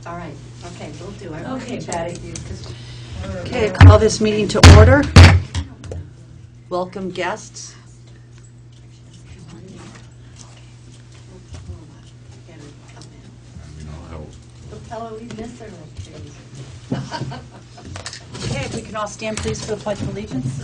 All right. Okay, we'll do it. Okay, Patty. Okay, call this meeting to order. Welcome guests. We'll tell her we miss her. Okay, if we can all stand please for the Pledge of Allegiance.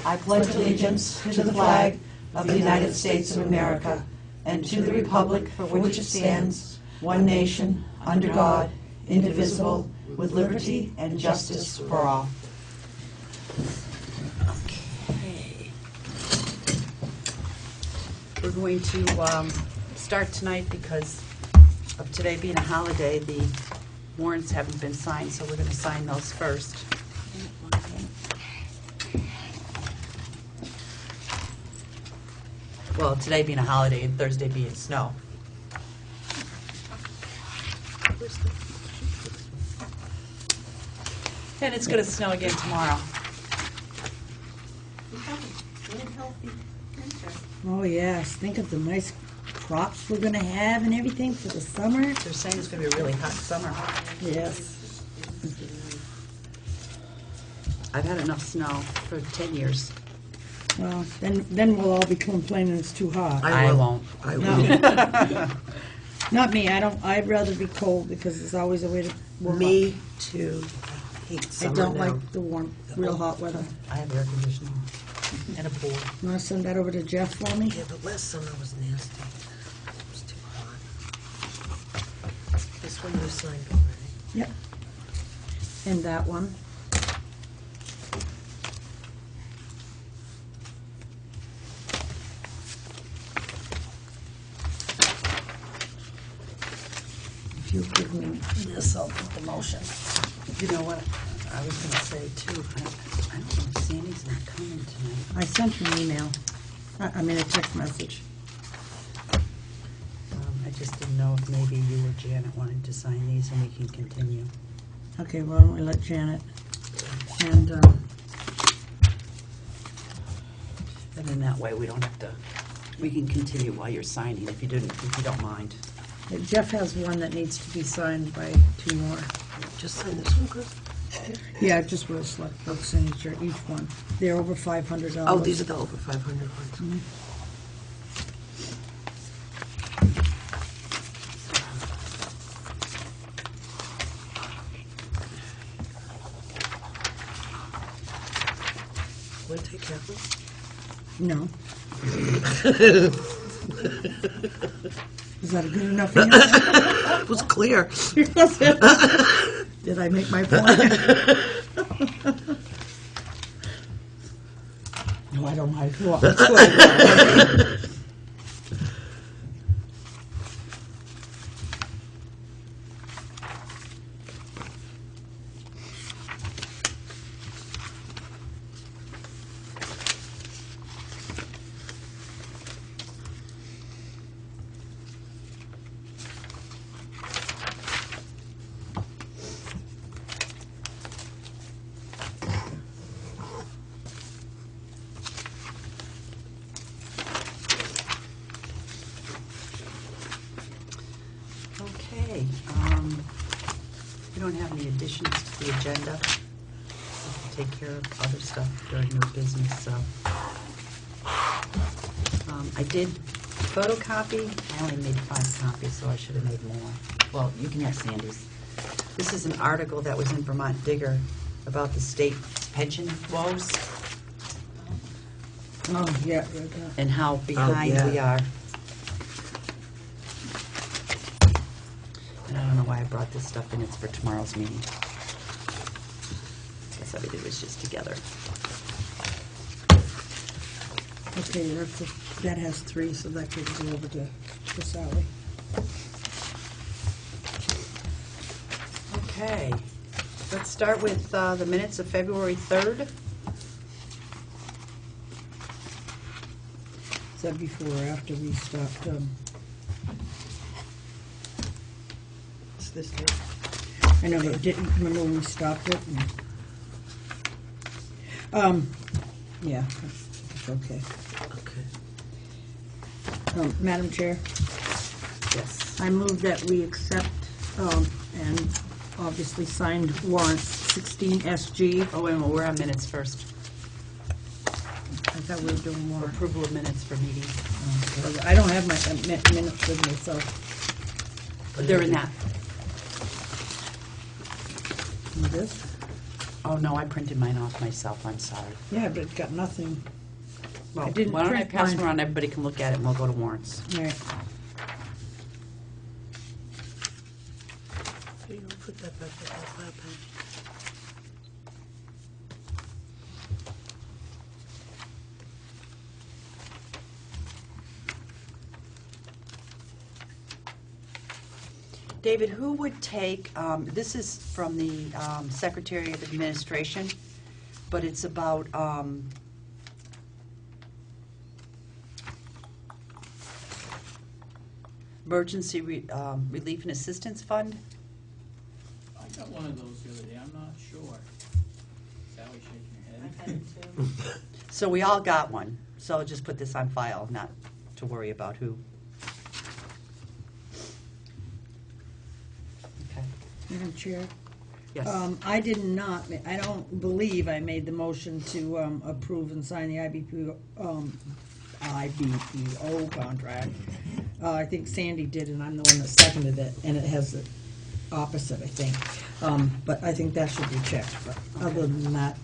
I pledge allegiance to the flag of the United States of America and to the republic for which it stands, one nation, under God, indivisible, with liberty and justice for all. Okay. We're going to start tonight because of today being a holiday. The warrants haven't been signed, so we're going to sign those first. Well, today being a holiday and Thursday being snow. And it's going to snow again tomorrow. Oh, yes. Think of the nice crops we're going to have and everything for the summer. They're saying it's going to be a really hot summer. Yes. I've had enough snow for 10 years. Well, then we'll all be complaining it's too hot. I won't. I No. will. Not me. I'd rather be cold because there's always a way to warm Me too. I hate up. I summer don't now. like the warm, real hot weather. I have air conditioning and a pool. You want to send that over to Jeff for me? Yeah, but last summer was nasty. It was too hot. This one you signed already. Yep. And that one. If you give me this, I'll put the motion. You know what? I was going to say, too, I don't know if Sandy's not coming tonight. I sent you an email. I mean a text message. I just didn't know if maybe you or Janet wanted to sign these and we can continue. Okay, why don't we let Janet and And then that way we don't have to, we can continue while you're signing if you don't mind. Jeff has one that needs to be signed by 2 more. Just sign this one, Chris? Yeah, just with a select book signature, each one. They're over $500. Oh, these are the over 500 ones. Want to take Kathleen? No. Is that a good enough answer? It was clear. Did I make my point? No, I don't mind. Well, that's what I want. Okay, we don't have any additions to the agenda. We can take care of other stuff during new business, so. I did photocopy. I only made 5 copies, so I should have made more. Well, you can have Sandy's. This is an article that was in Vermont Digger about the state pension woes Oh, yeah. and how behind yeah. we are. And I don't know why I brought this stuff in. It's for tomorrow's meeting. Guess everything was just together. Okay, that has 3, so that could go over to Sally. Okay, let's start with the minutes of February 3rd. Is that before or after we stopped? It's this date. I know, but didn't remember when we stopped it. Yeah, it's okay. Okay. Madam Chair, Yes. I move that we accept and obviously signed warrants 16 SG. Oh, wait a minute, we're on minutes first. I thought we were doing warrant. Approval of minutes for meeting. I don't have my minutes with me, so. They're in that. This? Oh, no, I printed mine off myself, I'm sorry. Yeah, but it's got nothing. Well, didn't why don't I print pass them mine. around, everybody can look at it, and we'll go to warrants. All right. Put that back in that file pen. David, who would take, this is from the Secretary of Administration, but it's about Emergency Relief and Assistance Fund. I got one of those the other day, I'm not sure. Sally shaking I've her had head. it too. So we all got one, so I'll just put this on file, not to worry about who. Okay. Madam Chair? Yes. I did not, I don't believe I made the motion to approve and sign the IBPO contract. I think Sandy did, and I'm the one that seconded it, and it has the opposite, I think. But I think that should be checked. But other than that,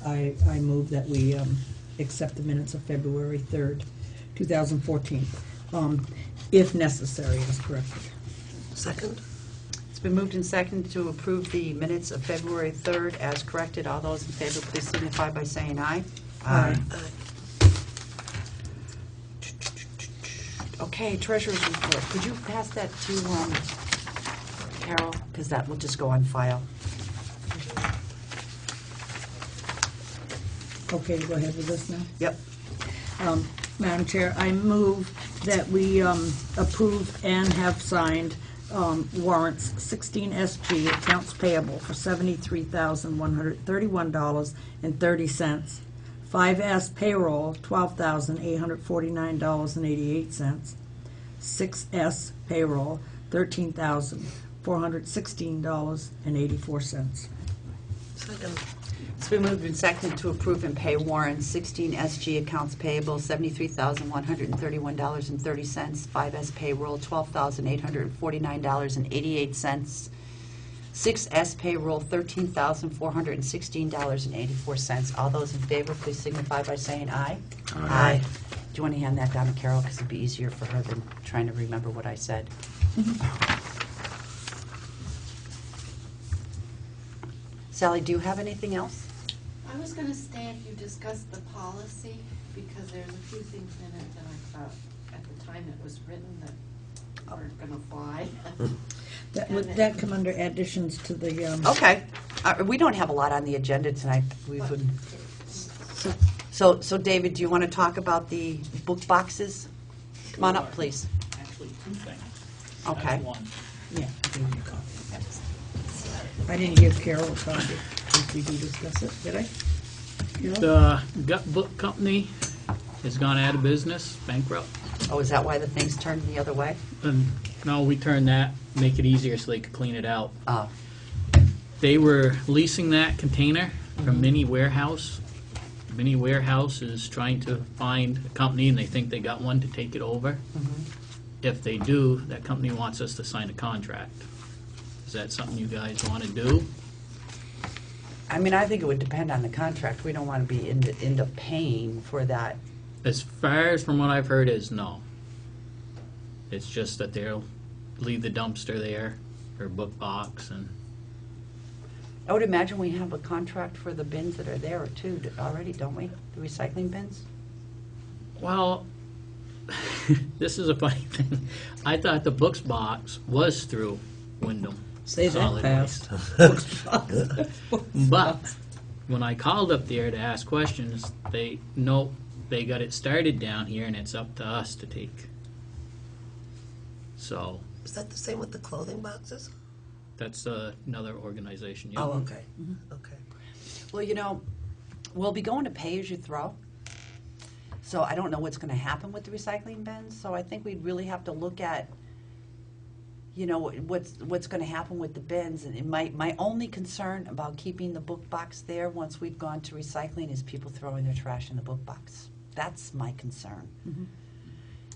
I move that we accept the minutes of February 3rd, 2014, if necessary, as corrected. Second? It's been moved and seconded to approve the minutes of February 3rd as corrected. All those in favor, please signify by saying aye. Aye. Okay, treasurer's report. Could you pass that to Carol? Because that will just go on file. Okay, go ahead with this now. Yep. Madam Chair, I move that we approve and have signed warrants 16 SG, accounts payable for $73,131.30. 5S payroll, $12,849.88. 6S payroll, $13,416.84. Second. It's been moved and seconded to approve and pay warrants 16 SG accounts payable, $73,131.30. 5S payroll, $12,849.88. 6S payroll, $13,416.84. All those in favor, please signify by saying aye. Aye. Do you want to hand that down to Carol, because it'd be easier for her than trying to remember what I said? Sally, do you have anything else? I was gonna stay if you discussed the policy, because there's a few things in it that I thought at the time it was written that aren't gonna fly. Would that come under additions to the, Okay. We don't have a lot on the agenda tonight. We But would. So David, do you want to talk about the book boxes? Come on up, Sure. please. Actually, two things. Okay. That's one. yeah, I gave you a copy. I didn't give Carol a copy. Did we discuss it, did I? Carol? The gut book company has gone out of business, bankrupt. Oh, is that why the thing's turned the other way? And no, we turned that, make it easier so they could clean it out. Oh, They were leasing that container from Mini Warehouse. Mini Warehouse is trying to find a company, and they think they got one to take it over. If they do, that company wants us to sign a contract. Is that something you guys want to do? I mean, I think it would depend on the contract. We don't want to be end up paying for that. As far as from what I've heard is no. It's just that they'll leave the dumpster there, or book box, and I would imagine we have a contract for the bins that are there too already, don't we? The recycling bins? well, this is a funny thing. I thought the books box was through Wyndham Say that Solid fast. Waste. But when I called up there to ask questions, they got it started down here, and it's up to us to take. So Is that the same with the clothing boxes? that's another organization. Yeah. Oh, okay. Okay. Well, you know, we'll be going to pay as you throw. So I don't know what's going to happen with the recycling bins. So I think we'd really have to look at, what's going to happen with the bins. And my only concern about keeping the book box there once we've gone to recycling is people throwing their trash in the book box. That's my concern. Mm-hmm.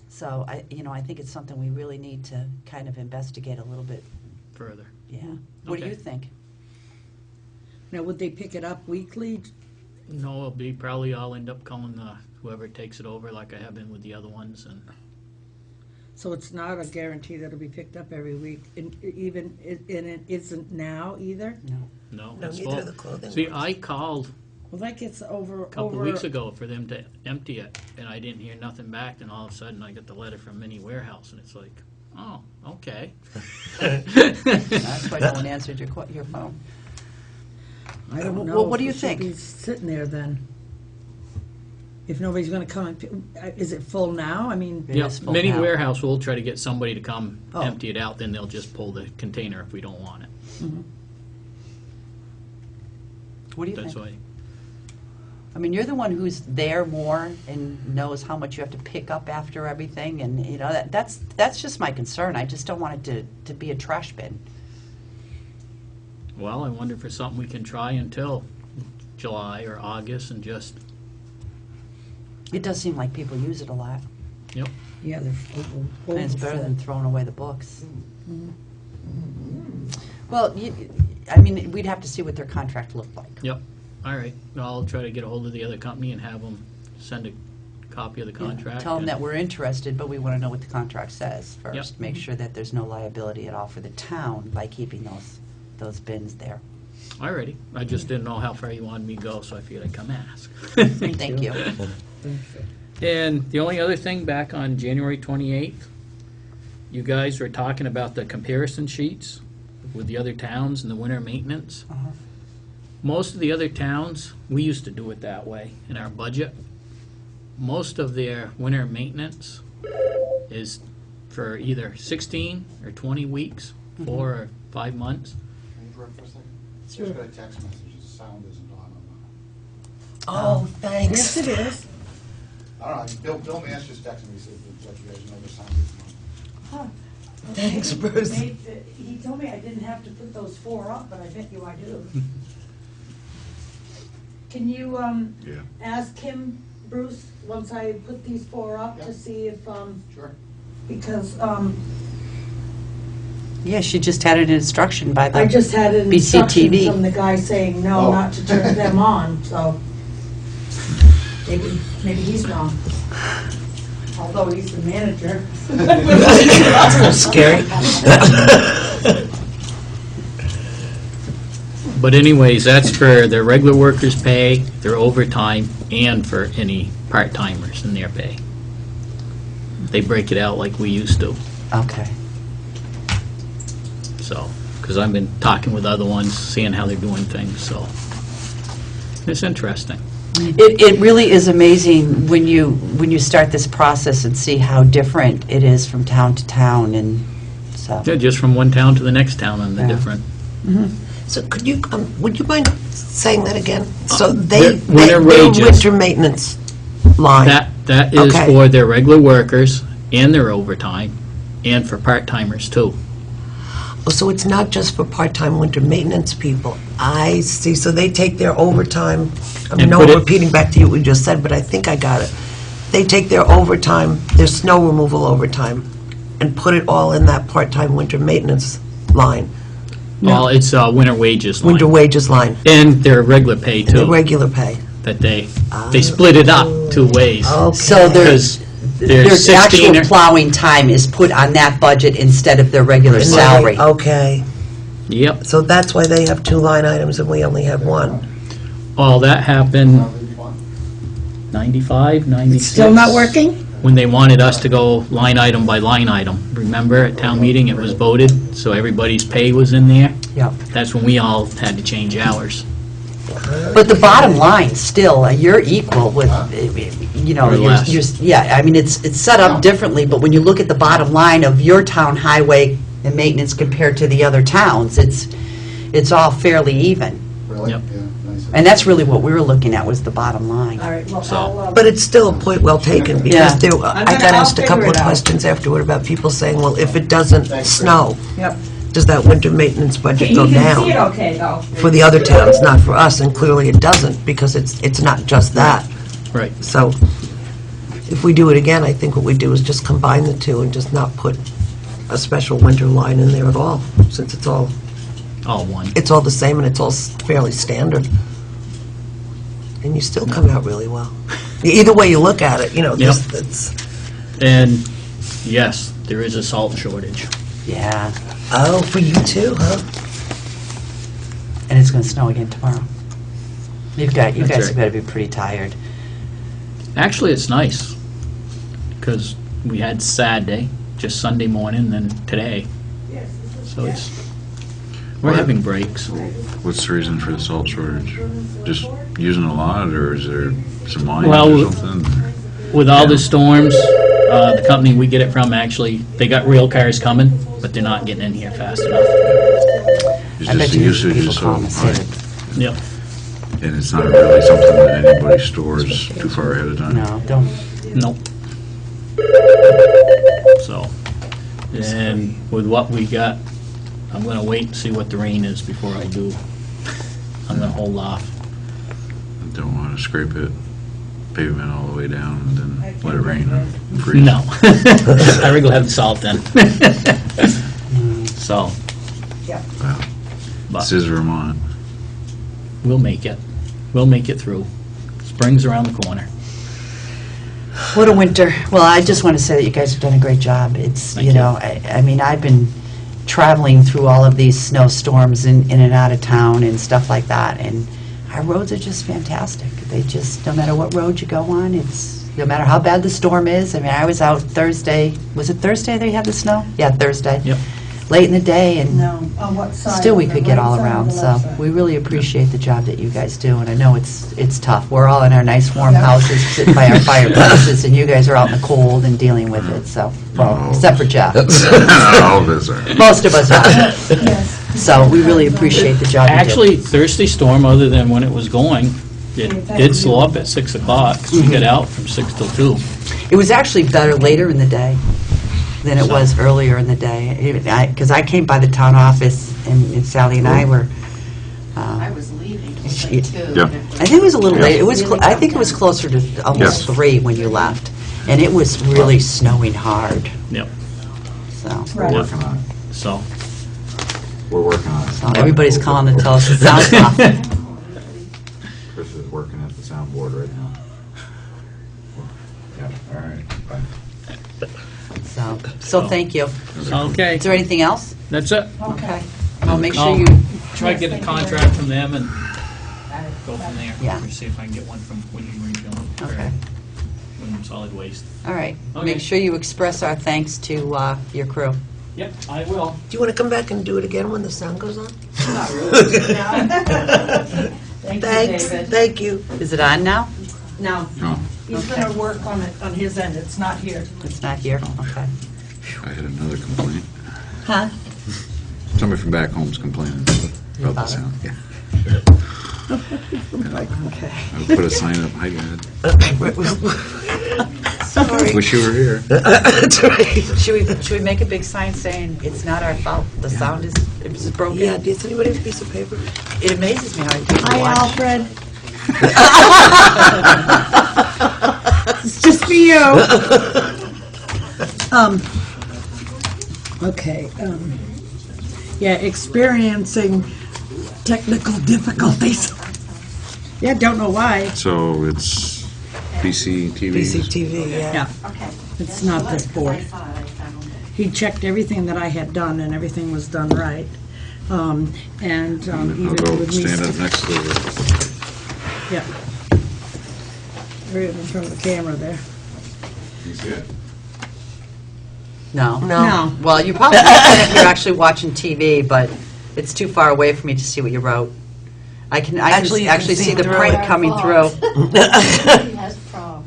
So I think it's something we really need to kind of investigate a little bit. Further. Yeah. What do Okay. you think? Now, would they pick it up weekly? No, it'll be probably I'll end up calling whoever takes it over like I have been with the other ones, and So it's not a guarantee that it'll be picked up every week, and it isn't now either? no, No, it's neither full. are the clothing See, ones. I called Well, that gets over. a couple of weeks ago for them to empty it, and I didn't hear nothing back, and all of a sudden I got the letter from Mini Warehouse, and it's like, oh, okay. That's why no one answered your phone. I don't Well, know. what do if you it should think? be sitting there then. If nobody's gonna come and, is it full now? I mean, It Yeah, is full Mini now. Warehouse will try to get somebody to come Oh. empty it out, then they'll just pull the container if we don't want it. What do you That's think? why, I mean, you're the one who's there more and knows how much you have to pick up after everything, and that's just my concern. I just don't want it to be a trash bin. well, I wonder if it's something we can try until July or August and just, It does seem like people use it a lot, yep. yeah, they're and it's better than throwing away the books. Well, I mean, we'd have to see what their contract looked like. Yep, all right. I'll try to get a hold of the other company and have them send a copy of the contract. Tell them and- that we're interested, but we want to know what the contract says first. Yep. Make sure that there's no liability at all for the town by keeping those bins there. All righty. I just didn't know how far you wanted me to go, so I figured I'd come ask. Thank you. And the only other thing, back on January 28th, you guys were talking about the comparison sheets with the other towns and the winter maintenance. Uh-huh. Most of the other towns, we used to do it that way in our budget. Most of their winter maintenance is for either 16 or 20 weeks, 4 or 5 months. Can you interrupt for a second? Just got a text message, the sound isn't on. Oh, thanks. Yes, it is. I don't know, Bill Mance just texted me, said, let you guys know the sound isn't on. Thanks, Bruce. He told me I didn't have to put those 4 up, but I bet you I do. Can you, ask him, Bruce, once I put these 4 up, Yeah. to see if, Sure. because, Yeah, she just had an instruction by the. I just had an instruction BCTV. from the guy saying no, Oh. not to turn them on, so maybe he's wrong. Although he's the manager. Scary. But anyways, that's for their regular workers' pay, their overtime, and for any part-timers in their pay. They break it out like we used to, Okay. so, because I've been talking with other ones, seeing how they're doing things, so. It's interesting. It really is amazing when you start this process and see how different it is from town to town, and so. Yeah, just from one town to the next town and the Yeah. different. So could you, would you mind saying that again? So their Winter wages. winter maintenance line. That is Okay. for their regular workers and their overtime, and for part-timers too. Oh, so it's not just for part-time winter maintenance people. I see. So they take their overtime. I And know put I'm it- repeating back to you what you just said, but I think I got it. They take their overtime, their snow removal overtime, and put it all in that part-time winter maintenance line, Well, it's winter wages line. winter wages line, And their regular pay the too, regular pay. that they split it up 2 ways. Okay. So Because there's their 16 actual plowing time is put on that budget instead of their regular salary. Okay. Yep. So that's why they have 2 line items and we only have 1. All that happened 95, 96. Still not working? When they wanted us to go line item by line item. Remember, at town meeting, it was voted, so everybody's pay was in there? Yep. That's when we all had to change ours. But the bottom line, still, you're equal with, Or less. yeah, I mean, it's set up differently, but when you look at the bottom line of your town highway and maintenance compared to the other towns, it's all fairly even. Really? Yep. Yeah, nice. And that's really what we were looking at, was the bottom line. All right, well, So- I'll, But it's still a point well taken, Yeah. because I got asked a couple of questions afterward about people saying, well, if it doesn't snow, Yep. does that winter maintenance budget You go can see it down? okay, though. For the other towns, not for us, and clearly it doesn't, because it's not just that. Right. So if we do it again, I think what we do is just combine the two and just not put a special winter line in there at all, since it's all One. the same and it's all fairly standard. And you still come out really well. Either way you look at it, Yep. it's, And yes, there is a salt shortage. Yeah, oh, for you too, huh? and it's gonna snow again tomorrow. You That's guys right. have gotta be pretty tired. Actually, it's nice, because we had Saturday, just Sunday morning, then today. So we're having breaks. What's the reason for the salt shortage? Just using a lot, or is there some lines Well, or something? With all the storms, the company we get it from, actually, they got rail cars coming, but they're not getting in here fast enough. Is I bet just the you usage people is so call and say high? that, Yep. And it's not really something that anybody stores too far ahead of time? no, don't, Nope. So, and with what we got, I'm gonna wait and see what the rain is before I do. I'm gonna hold off. Don't want to scrape it, pavement all the way down, and then let it rain and freeze? No. I think we'll have the salt then. So, Wow. but This is Vermont. we'll make it. We'll make it through. Spring's around the corner. what a winter. Well, I just want to say that you guys have done a great job. It's, Thank you you. know, I mean, I've been traveling through all of these snowstorms in and out of town and stuff like that, and our roads are just fantastic. They just, no matter what road you go on, it's, no matter how bad the storm is. I mean, I was out Thursday, was it Thursday they had the snow? Yeah, Thursday. Yep. Late in the day, and No, on what side? still we On the could get right all side or around, the so left side? we really appreciate the job that you guys do, and I know it's tough. We're all in our nice warm Yeah. houses, sitting by our fireplaces, and you guys are out in the cold and dealing with it, so, well, Oh. except for Jeff. All of us are. Most of us are. Yes. So we really appreciate the job you do. Actually, Thursday storm, other than when it was going, it did slow up at 6 o'clock. 'Cause we got out from 6 till 2. It was actually better later in the day than it was earlier in the day, because I came by the town office, and Sally and I were, I was leaving, it was She- like 2. Yeah. I think it was a little late. It was, I think it was closer to almost Yes. 3 when you left, and it was really snowing hard, Yep. so. We're working on it. So, We're working on it. So everybody's calling to tell us the sound's off. Chris is working at the soundboard right now. Yeah, all right, bye. So thank you. okay, Is there anything else? that's it. Okay. Well, make sure I'll you, try to get a contract from them and go from there. Yeah. Or see if I can get one from Wyndham Regional. or Okay. Wyndham Solid Waste. all right. Okay. Make sure you express our thanks to your crew. Yep, I will. Do you want to come back and do it again when the sound goes on? Thank you, Thanks, David. thank you. Is it on now? No, No, he's gonna work on it on his end, it's not here. It's not here? Okay. I had another complaint. Huh? Somebody from back home's complaining about the About it? sound. Yeah. Okay. I put a sign up, hi, God. Sorry. Wish you were here. That's right. Should we make a big sign saying it's not our fault, the sound is broken? Yeah, does anybody have a piece of paper? It amazes me how many people Hi, watch. Alfred. It's just for you. Okay, yeah, experiencing technical difficulties. Yeah, don't know why. So it's BCTV? BCTV, yeah. Yeah, Okay. it's not this board. I thought I found it. He checked everything that I had done, and everything was done right. I'll Even go with me. stand up next to the, Yeah. Right in front of the camera there. you see it? No. No. Well, you probably can if you're actually watching TV, but it's too far away for me to see what you wrote. I can Actually, you can actually see see the through print it. coming through. He has problem.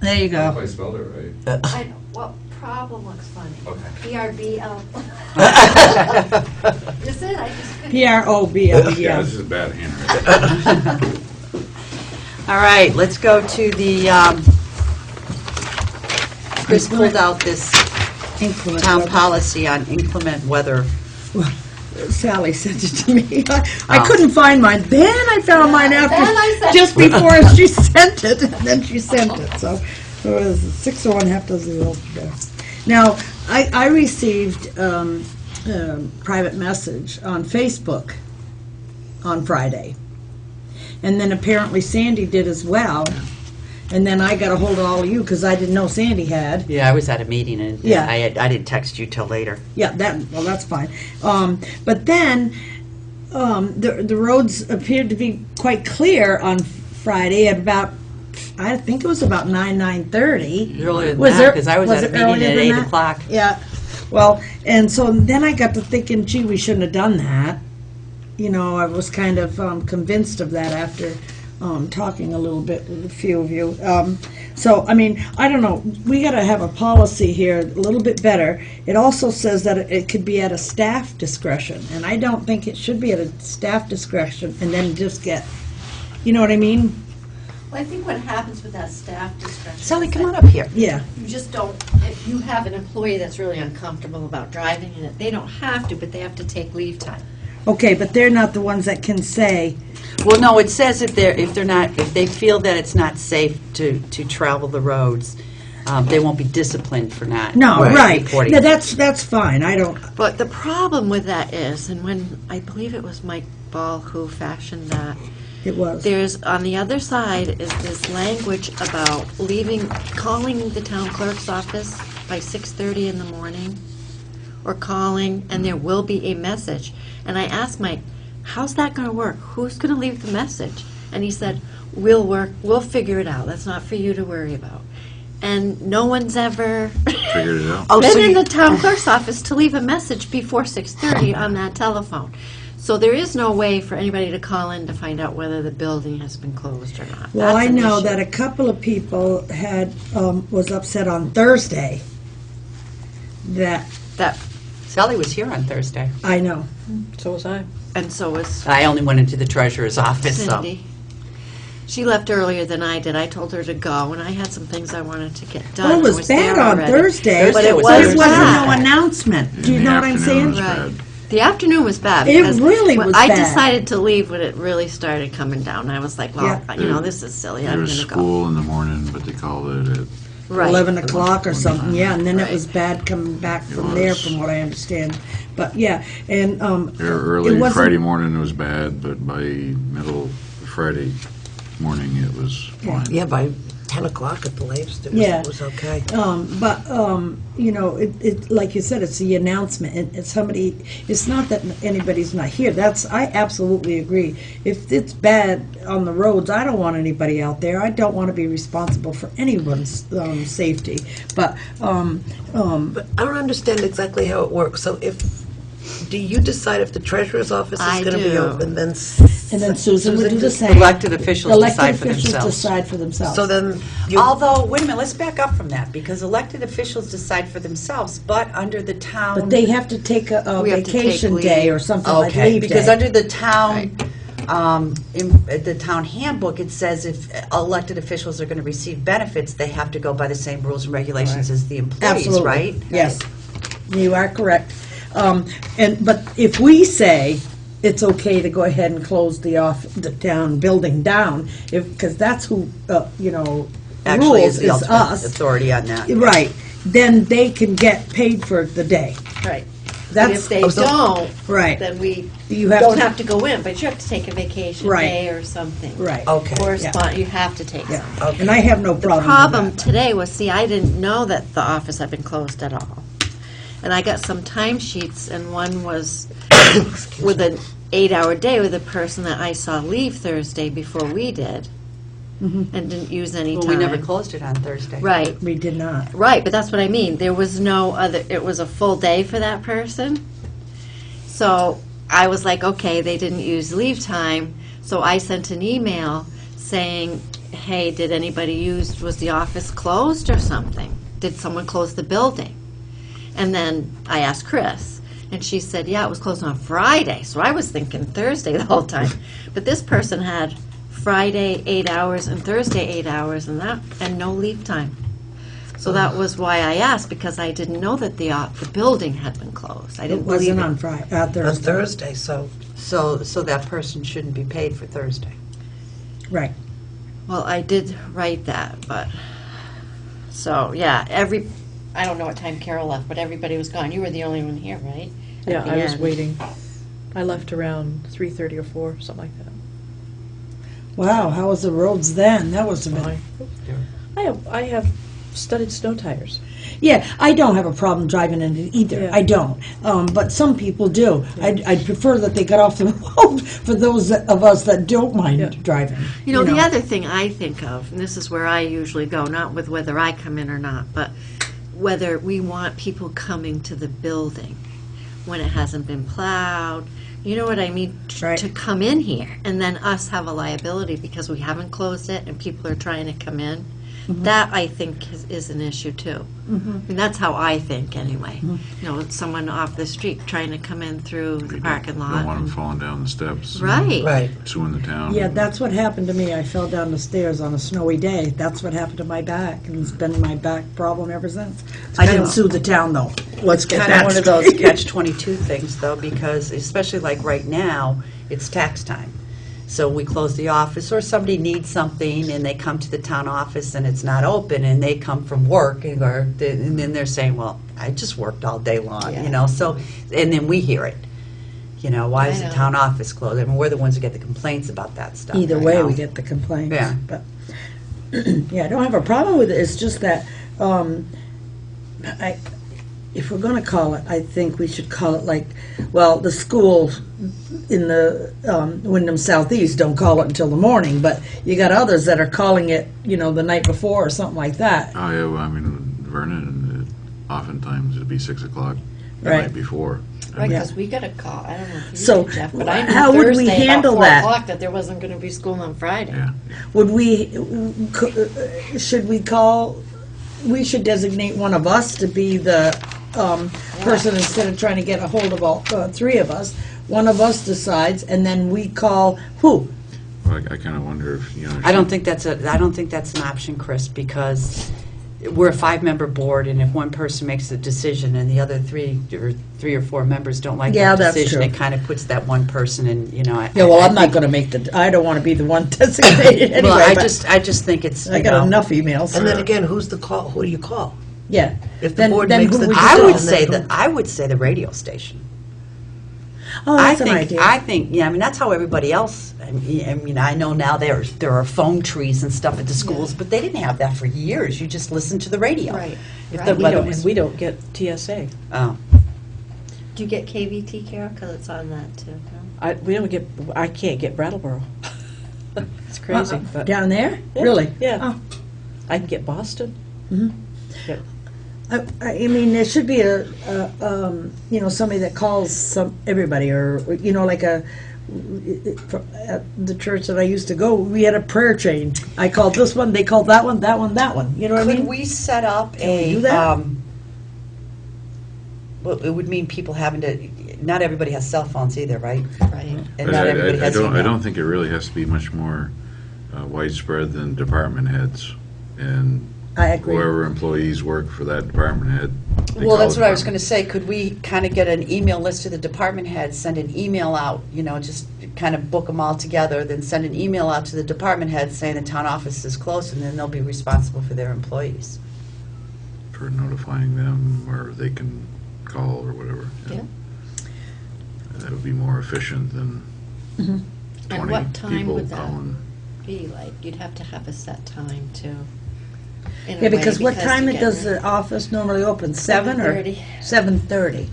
There you go. I spelled it right. I know, well, problem looks funny. Okay. PRBL. Just was it? I just couldn't. P-R-O-B-L-E, Yeah, yeah. this is a bad handwriting. All right, let's go to the, Chris pulled out this Inclement town weather. policy on inclement weather. Sally sent it to me. I Oh. couldn't find mine. Then I found mine then I after, sent just before she sent it, and then she sent it. So it was 6 of one, half dozen of the other. Now, I received private message on Facebook on Friday. And then apparently Sandy did as well. And then I got a hold of all of you because I didn't know Sandy had. Yeah, I was at a meeting and Yeah. I didn't text you till later. Yeah, that's fine. But then the roads appeared to be quite clear on Friday at about, I think it was about 9:30. Earlier than Was that, there- because I was at a it meeting earlier at than 8 that? o'clock. Yeah. Well, and so then I got to thinking, gee, we shouldn't have done that. You know, I was kind of convinced of that after talking a little bit with a few of you. So, I mean, I don't know. We got to have a policy here a little bit better. It also says that it could be at a staff discretion, and I don't think it should be at a staff discretion and then just get, you know what I mean? Well, I think what happens with that staff discretion. Sally, is come that on up here. Yeah. You just don't, if you have an employee that's really uncomfortable about driving in it, they don't have to, but they have to take leave time. Okay, but they're not the ones that can say, Well, no, it says if they feel that it's not safe to travel the roads, they won't be disciplined for not no, right. reporting. No, that's fine. I don't, But the problem with that is, and when, I believe it was Mike Ball who fashioned that, it was. there's, on the other side is this language about calling the town clerk's office by 6:30 in the morning, or calling, and there will be a message. And I asked Mike, how's that gonna work? Who's gonna leave the message? And he said, we'll figure it out. That's not for you to worry about. And no one's ever Figured it out. been in the town clerk's office to leave a message before 6:30 on that telephone. So there is no way for anybody to call in to find out whether the building has been closed or not. Well, That's I an know issue. that a couple of people was upset on Thursday. That, Sally was here on Thursday. I know. So was I. And so was I only went into the treasurer's office, so. Cindy. She left earlier than I did. I told her to go, and I had some things I wanted to get done. Well, it I was bad there on already. Thursday, Thursday was but it Thursday. wasn't bad. no announcement. Do you In know the what I'm afternoon saying? was Right. bad. The afternoon was bad. It because really when was I bad. decided to leave when it really started coming down. I was like, well, Yeah. you know, this is silly. There I'm was going to go. school in the morning, but they called it at 11 o'clock or something, yeah, and then it Right. was bad coming back It from there, was. from what I understand. But, yeah, and, early it wasn't- Friday morning. It was bad, but by middle Friday morning, it was fine. Yeah, by 10 o'clock at the latest, Yeah. it was okay. you know, it, like you said, it's the announcement, and it's somebody, it's not that anybody's not here, I absolutely agree. If it's bad on the roads, I don't want anybody out there, I don't want to be responsible for anyone's, safety, but, But I don't understand exactly how it works. So do you decide if the treasurer's office I is going to be do. open? Then and then Susan would do the same. Elected officials decide for Elected officials themselves. decide for themselves. So then you. Although, wait a minute, let's back up from that, because elected officials decide for themselves, but under the town. But they have to take a We have to take vacation leave. day or something like Okay, leave because day. under the town, in the town handbook, it says if elected officials are going to receive benefits, they have to go by the same rules and regulations as the employees, Absolutely. right? Yes, you are correct. But if we say it's okay to go ahead and close the town building down, because that's who, Actually, rules is the is ultimate us, authority on that. right, then they can get paid for the day. Right. But That's, if they don't, right, then we you have don't to, have to go in, but you have to take a vacation Right. day or something. right, Okay. Correspond, you have to take yeah. some. And I have no The problem problem with that. today was, see, I didn't know that the office had been closed at all. And I got some timesheets, and one was with an 8-hour day with a person that I saw leave Thursday before we did, and didn't use any Well, time. we never closed it on Thursday. Right, We did not. right, but that's what I mean. There was no other, it was a full day for that person. So I was like, okay, they didn't use leave time, so I sent an email saying, hey, did anybody was the office closed or something? Did someone close the building? And then I asked Chris, And she said, yeah, it was closed on Friday. So I was thinking Thursday the whole time. But this person had Friday 8 hours and Thursday 8 hours and no leave time. So that was why I asked, because I didn't know that the building had been closed. I It didn't believe wasn't it. on Friday, On Thursday. Thursday, so So that person shouldn't be paid for Thursday. Right. Well, I did write that, but, so, yeah, I don't know what time Carol left, but everybody was gone. You were the only one here, right? At Yeah, the I was end. waiting. I left around 3:30 or 4, something like that. Wow, how was the roads then? That was a bit. Fine. I have studded snow tires. Yeah, I don't have a problem driving in it either. Yeah. I don't. But some people do. I'd prefer that they got off the road for those of us that don't mind Yeah. driving. You know, the other thing I think of, and this is where I usually go, not with whether I come in or not, but whether we want people coming to the building when it hasn't been plowed. You know what I mean? Right. To come in here, and then us have a liability because we haven't closed it and people are trying to come in. That, I think, is an issue, too. I mean, that's how I think, anyway. You know, it's someone off the street trying to come in through the parking lot. Don't want them falling down the steps. and Right. right. Suing the town. Yeah, that's what happened to me. I fell down the stairs on a snowy day. That's what happened to my back, and it's been my back problem ever since. I didn't sue the town, though. Let's get Kind that of one of those straight. catch-22 things, though, because especially like right now, it's tax time. So we close the office, or somebody needs something, and they come to the town office and it's not open, and they come from work, and then they're saying, well, I just worked all day long, you know, so, and then we hear it. You know, why is I the know. town office closed? I mean, we're the ones who get the complaints about that stuff. Either you way, know? we get the complaints. Yeah. But, yeah, I don't have a problem with it. It's just that, if we're gonna call it, I think we should call it like, well, the school in the Wyndham Southeast don't call it until the morning, but you got others that are calling it, you know, the night before or something like that. Oh, yeah, well, I mean, Vernon, oftentimes it'd be 6 o'clock the Right. night before. Right, Yeah. because we got a call, I don't know if you So, did, Jeff, but I knew how would we Thursday handle about 4 that? o'clock that there wasn't going to be school on Friday. Yeah. Would should we call, we should designate one of us to be the person instead of trying to get a hold of all three of us. One of us decides, and then we call who? Well, I kind of wonder if, you know. I don't think that's an option, Chris, because we're a 5-member board, and if one person makes a decision and the other three or four members don't like Yeah, that that's decision, true. it kind of puts that one person in, you know. Yeah, well, I'm not think- going to make I don't want to be the one designated anyway. Well, I but just think it's, I you got know, enough emails. And then again, who's the call? Who do you call? Yeah. If the board makes who the would you I call? would say the radio station. Oh, that's an idea. I think, yeah, I mean, that's how everybody else, I mean, I know now there are phone trees and stuff at the schools, but they didn't have that for years. You just listened to the radio. Right. If Right. the We weather don't, was, and we don't get TSA. oh, Do you get KVT, Carol? Because it's on that, too. No? I can't get Brattleboro. It's crazy, but Down there? Yeah, Really? yeah. Oh. I can get Boston. Yeah. I mean, there should be a you know, somebody that calls everybody, or, you know, like at the church that I used to go, we had a prayer chain. I called this one, they called that one, that one, that one. You know what I could mean? we set up Can we do that? Well, it would mean people having to, not everybody has cell phones either, right? Right. And But not everybody has I email. don't think it really has to be much more widespread than department heads. And I agree. whoever employees work for that department head. they Well, call that's the what I was department. going to say. Could we kind of get an email list to the department heads, send an email out, you know, just kind of book them all together, then send an email out to the department heads saying the town office is closed, and then they'll be responsible for their employees. For notifying them, or they can call or whatever. Yeah. That would be more efficient than And 20 what time people would that calling. be? Like, you'd have to have a set time, too. in a Yeah, way, because what time to it get does in. the office normally open? 7 or 7:30. 7:30?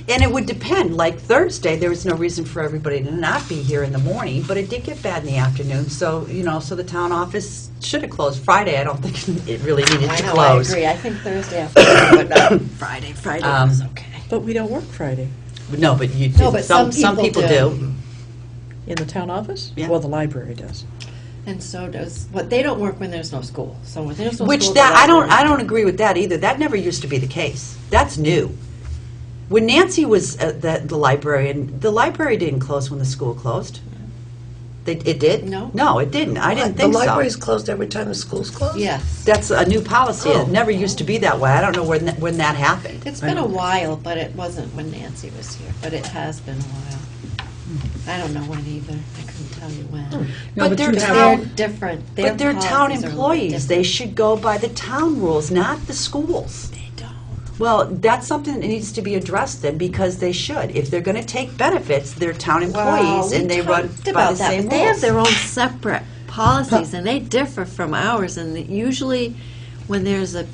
And it would depend. Like Thursday, there was no reason for everybody to not be here in the morning, but it did get bad in the afternoon. So, you know, so the town office should have closed. Friday, I don't think it really needed I to know, close. I agree. I think Thursday afternoon, but not Friday. Friday was okay. But we don't work Friday No, but you No, but some people people do. in the town office? Yeah. Well, the library does. And so does, but they don't work when there's no school. So when there's no Which school. that the I library- don't agree with that either. That never used to be the case. That's new. When Nancy was at the librarian, the library didn't close when the school closed. It did? No. No, it didn't. I didn't think so. The library's closed every time the school's closed? Yes. That's a new policy. Oh. It never used to be that way. I don't know when that happened. It's been a while, but it wasn't when Nancy was here, but it has been a while. I don't know when either. I couldn't tell you when. No, But they're you They're have- town, different. but they're town policies are a little employees. They different. should go by the town rules, not the schools. They don't. Well, that's something that needs to be addressed then, because they should. If they're going to take benefits, they're town employees, and they run talked by about the that, same but they have rules. their own separate policies, and they differ from ours, and usually when there's a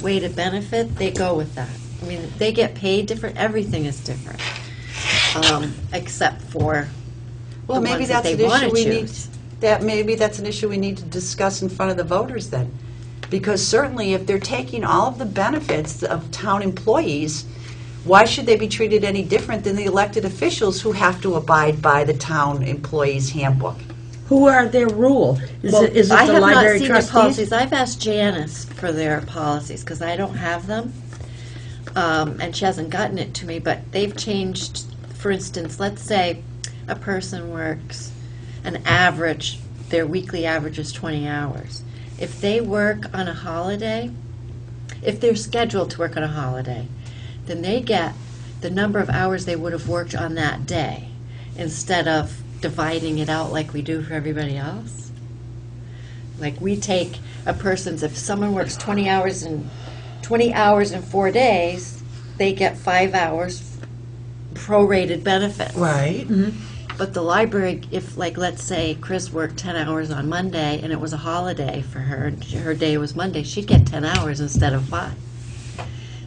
way to benefit, they go with that. I mean, they get paid different, everything is different, except for Well, the maybe ones that that's they an wanna issue we need, choose. maybe that's an issue we need to discuss in front of the voters then. Because certainly if they're taking all of the benefits of town employees, why should they be treated any different than the elected officials who have to abide by the town employees handbook? Who are their rule? Is Well, it the I have not library seen their trustees? policies. I've asked Janice for their policies, because I don't have them, and she hasn't gotten it to me, but they've changed. For instance, let's say a person works an average, their weekly average is 20 hours. If they work on a holiday, if they're scheduled to work on a holiday, then they get the number of hours they would have worked on that day, instead of dividing it out like we do for everybody else. Like we take a person's, if someone works 20 hours in 4 days, they get 5 hours prorated benefit. Right. But the library, if like, let's say Chris worked 10 hours on Monday and it was a holiday for her, and her day was Monday, she'd get 10 hours instead of 5.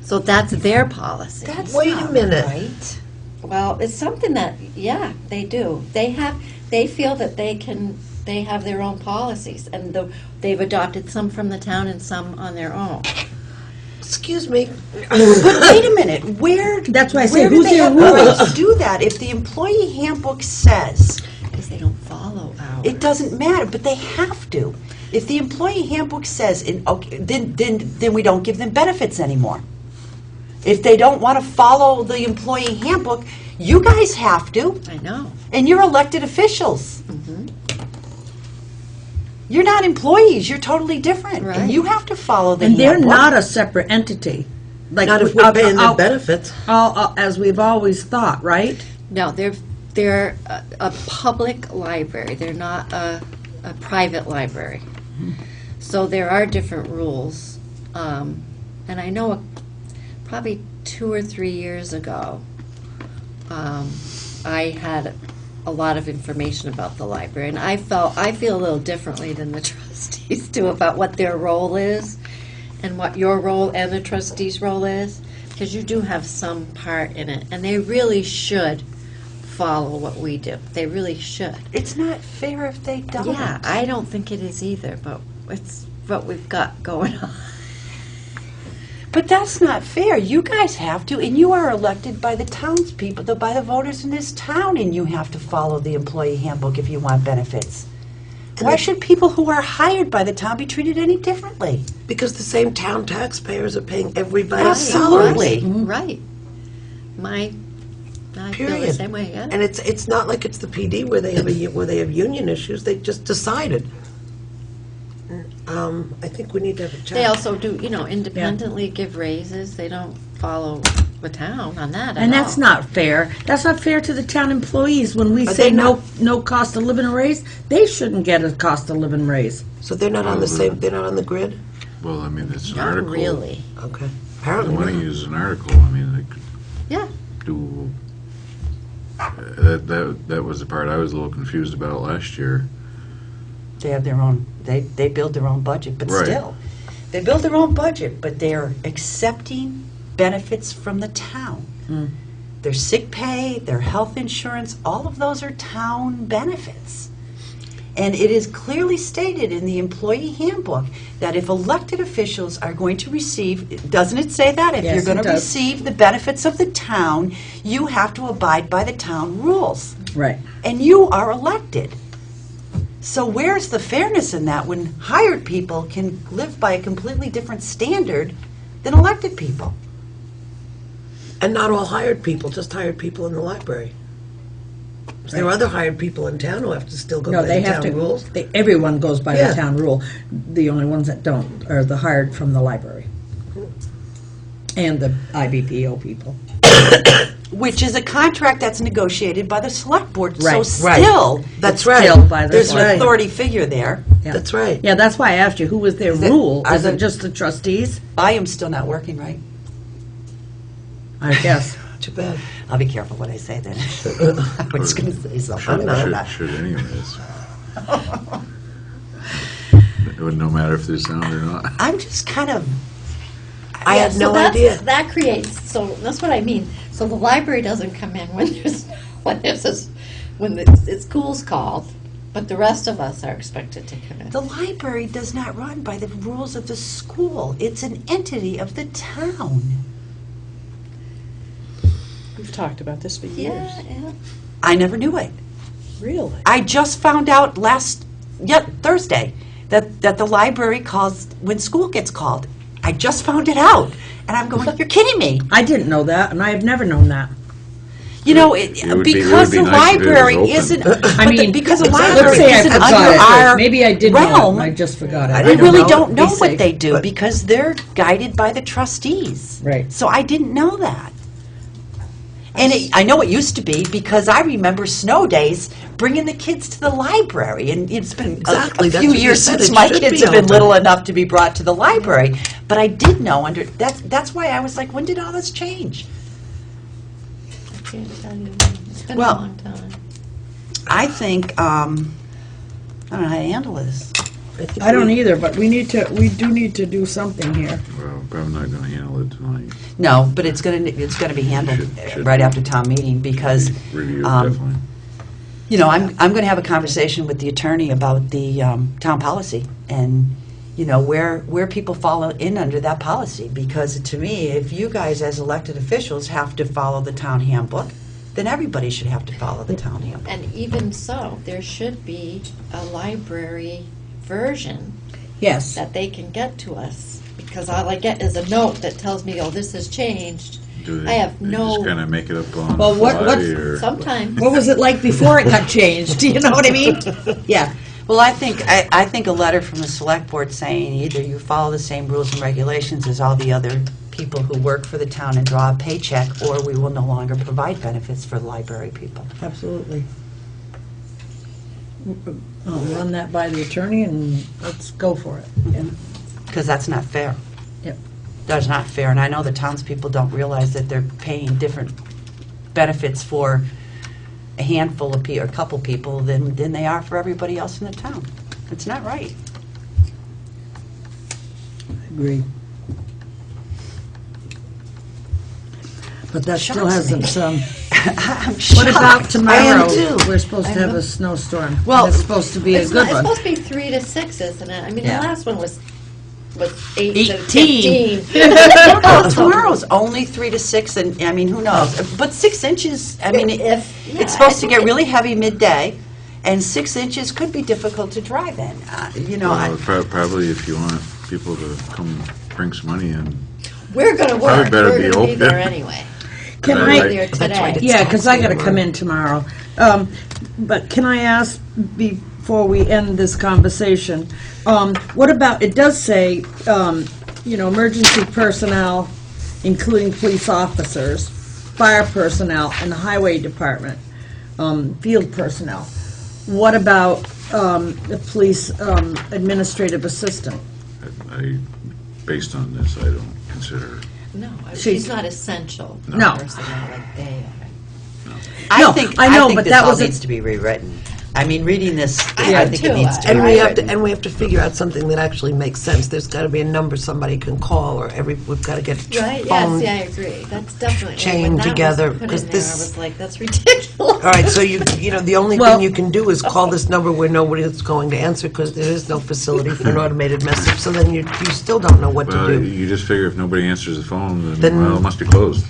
So that's their policy. Wait a minute. Right? Well, it's something that, yeah, they do. They feel that they have their own policies, and they've adopted some from the town and some on their own. Excuse me. But wait a minute, where? That's why I say, where do who's they their have the right rules? to do that? If the employee handbook says, Because they don't follow ours. it doesn't matter, but they have to. If the employee handbook says, okay, then we don't give them benefits anymore. If they don't want to follow the employee handbook, you guys have to, I know. and you're elected officials. Mhm. You're not employees, you're totally different, Right. and you have to follow the And they're handbook. not a separate entity. Like Not if we're paying their benefits. as we've always thought, right? No, they're a public library. They're not a private library. So there are different rules. And I know probably 2 or 3 years ago, I had a lot of information about the library, and I feel a little differently than the trustees do about what their role is and what your role and the trustees' role is, because you do have some part in it, and they really should follow what we do. They really should. It's not fair if they don't. Yeah, I don't think it is either, but it's what we've got going on. But that's not fair. You guys have to, and you are elected by the townspeople, by the voters in this town, and you have to follow the employee handbook if you want benefits. Why should people who are hired by the town be treated any differently? Because the same town taxpayers are paying everybody. Absolutely. Right. I feel the Period. same way, yeah. And it's not like it's the PD where they have union issues. They just decided. I think we need to have a chat. They also do, independently give raises. They don't follow the town on that at And that's all. not fair. That's not fair to the town employees. When we Are say they not- no cost of living raise, they shouldn't get a cost of living raise. So they're not on the same. They're not on the grid. Well, I mean, it's an Not article. really. Okay. They Apparently want to not. use an article. I mean, they could Yeah. do. That was the part I was a little confused about last year. They have their own, they build their own budget, but Right. still. They build their own budget, but they're accepting benefits from the town. Their sick pay, their health insurance, all of those are town benefits. And it is clearly stated in the employee handbook that if elected officials are going to receive, doesn't it say that? If Yes, you're going it to does. receive the benefits of the town, you have to abide by the town rules. Right. And you are elected. So where's the fairness in that when hired people can live by a completely different standard than elected people? And not all hired people, just hired people in the library. There are other hired people in town who have to still go No, by they the have town to, rules. everyone goes by Yeah. the town rule. The only ones that don't are the hired from the library. And the IBPO people. Which is a contract that's negotiated by the select board. So Right. still, That's right. Still by the there's an right. authority figure there. Yeah. That's right. Yeah, that's why I asked you, who was their that- rule? are Is the- it just the trustees? I am still not working, right? I guess. Too bad. I'll be careful what I say then. I'm just going to say something. I'm not. Should anyways. It would no matter if there's sound or not. I'm just kind of, I had no idea. That creates, so that's what I mean. So the library doesn't come in when the school's called, but the rest of us are expected to come in. the library does not run by the rules of the school. It's an entity of the town. We've talked about this for years. Yeah. I never knew it. Really? I just found out Thursday that the library calls when school gets called. I just found it out. And I'm going, you're kidding me. I didn't know that, and I have never known that. You know, It would be- it because would be the nice if it was library open. isn't, I mean, because the let's library say I isn't forgot under it. our Maybe I did know it, realm, and I just forgot it. I we don't really know. don't know Be what safe. they do But- because they're guided by the trustees. Right. So I didn't know that. And I know it used to be because I remember snow days bringing the kids to the library, and it's been Exactly, a that's few what you years said, since it my should kids be have been open. little enough to be brought to the library. But I did know that's why I was like, when did all this change? I can't tell you. It's been Well, a long time. I think I don't know how to handle this. I don't either, but we do need to do something here. Well, I'm not gonna handle it tonight. No, but it's gonna be handled Should right be. after town meeting because Review, definitely. you know, I'm going to have a conversation with the attorney about the town policy and, you know, where people fall in under that policy. Because to me, if you guys as elected officials have to follow the town handbook, then everybody should have to follow the town handbook. And even so, there should be a library version Yes. that they can get to us. Because all I get is a note that tells me, oh, this has changed. Do I have they no- just kind of make it up on Well, the what- fly, what's- or? Sometimes. What was it like before it got changed? Do you know what I mean? Yeah. Well, I think a letter from the select board saying either you follow the same rules and regulations as all the other people who work for the town and draw a paycheck, or we will no longer provide benefits for library people. Absolutely. I'll run that by the attorney and let's go for it. Yeah. Because that's not fair. Yep. That's not fair, and I know the townspeople don't realize that they're paying different benefits for a handful of a couple people than they are for everybody else in the town. It's not right. Agree. But that still Shocks me. hasn't, I'm what about shocked. tomorrow? I am too. We're supposed to have a snowstorm. Well, It's supposed to be a It's good not- one. It's supposed to be 3 to 6, isn't it? I mean, the Yeah. last one was 8 to 18. 15. Well, tomorrow's only 3 to 6, and, I mean, who knows? But 6 inches, I mean, Yeah, it's I supposed to think get it- really heavy midday, and 6 inches could be difficult to drive in. You know, Well, probably if you want people to come bring some money in. We're gonna Probably work, better we're be gonna be open. there anyway. Can We're I- there That's right, today. it's Yeah, because I got to taxing come work. in tomorrow. But can I ask, before we end this conversation, what about, it does say, emergency personnel, including police officers, fire personnel, and the highway department, field personnel. What about the police administrative assistant? Based on this, I don't consider. No, She's- she's not essential. No. Personnel like they are. No, I I know, think but this that all was a- needs to be rewritten. I mean, reading this, I I do think too. it needs to be And rewritten. we have to figure out something that actually makes sense. There's got to be a number somebody can call, or we've got to get a Right, phone. yes, yeah, I agree. That's definitely. chain when that was together, put in 'cause there, this- I was like, that's ridiculous. All right, so the only Well- thing you can do is call this number where nobody is going to answer because there is no facility for an automated message. So then you still don't know what Well, to do. you just figure if nobody answers the phone, Then- well, it must be closed.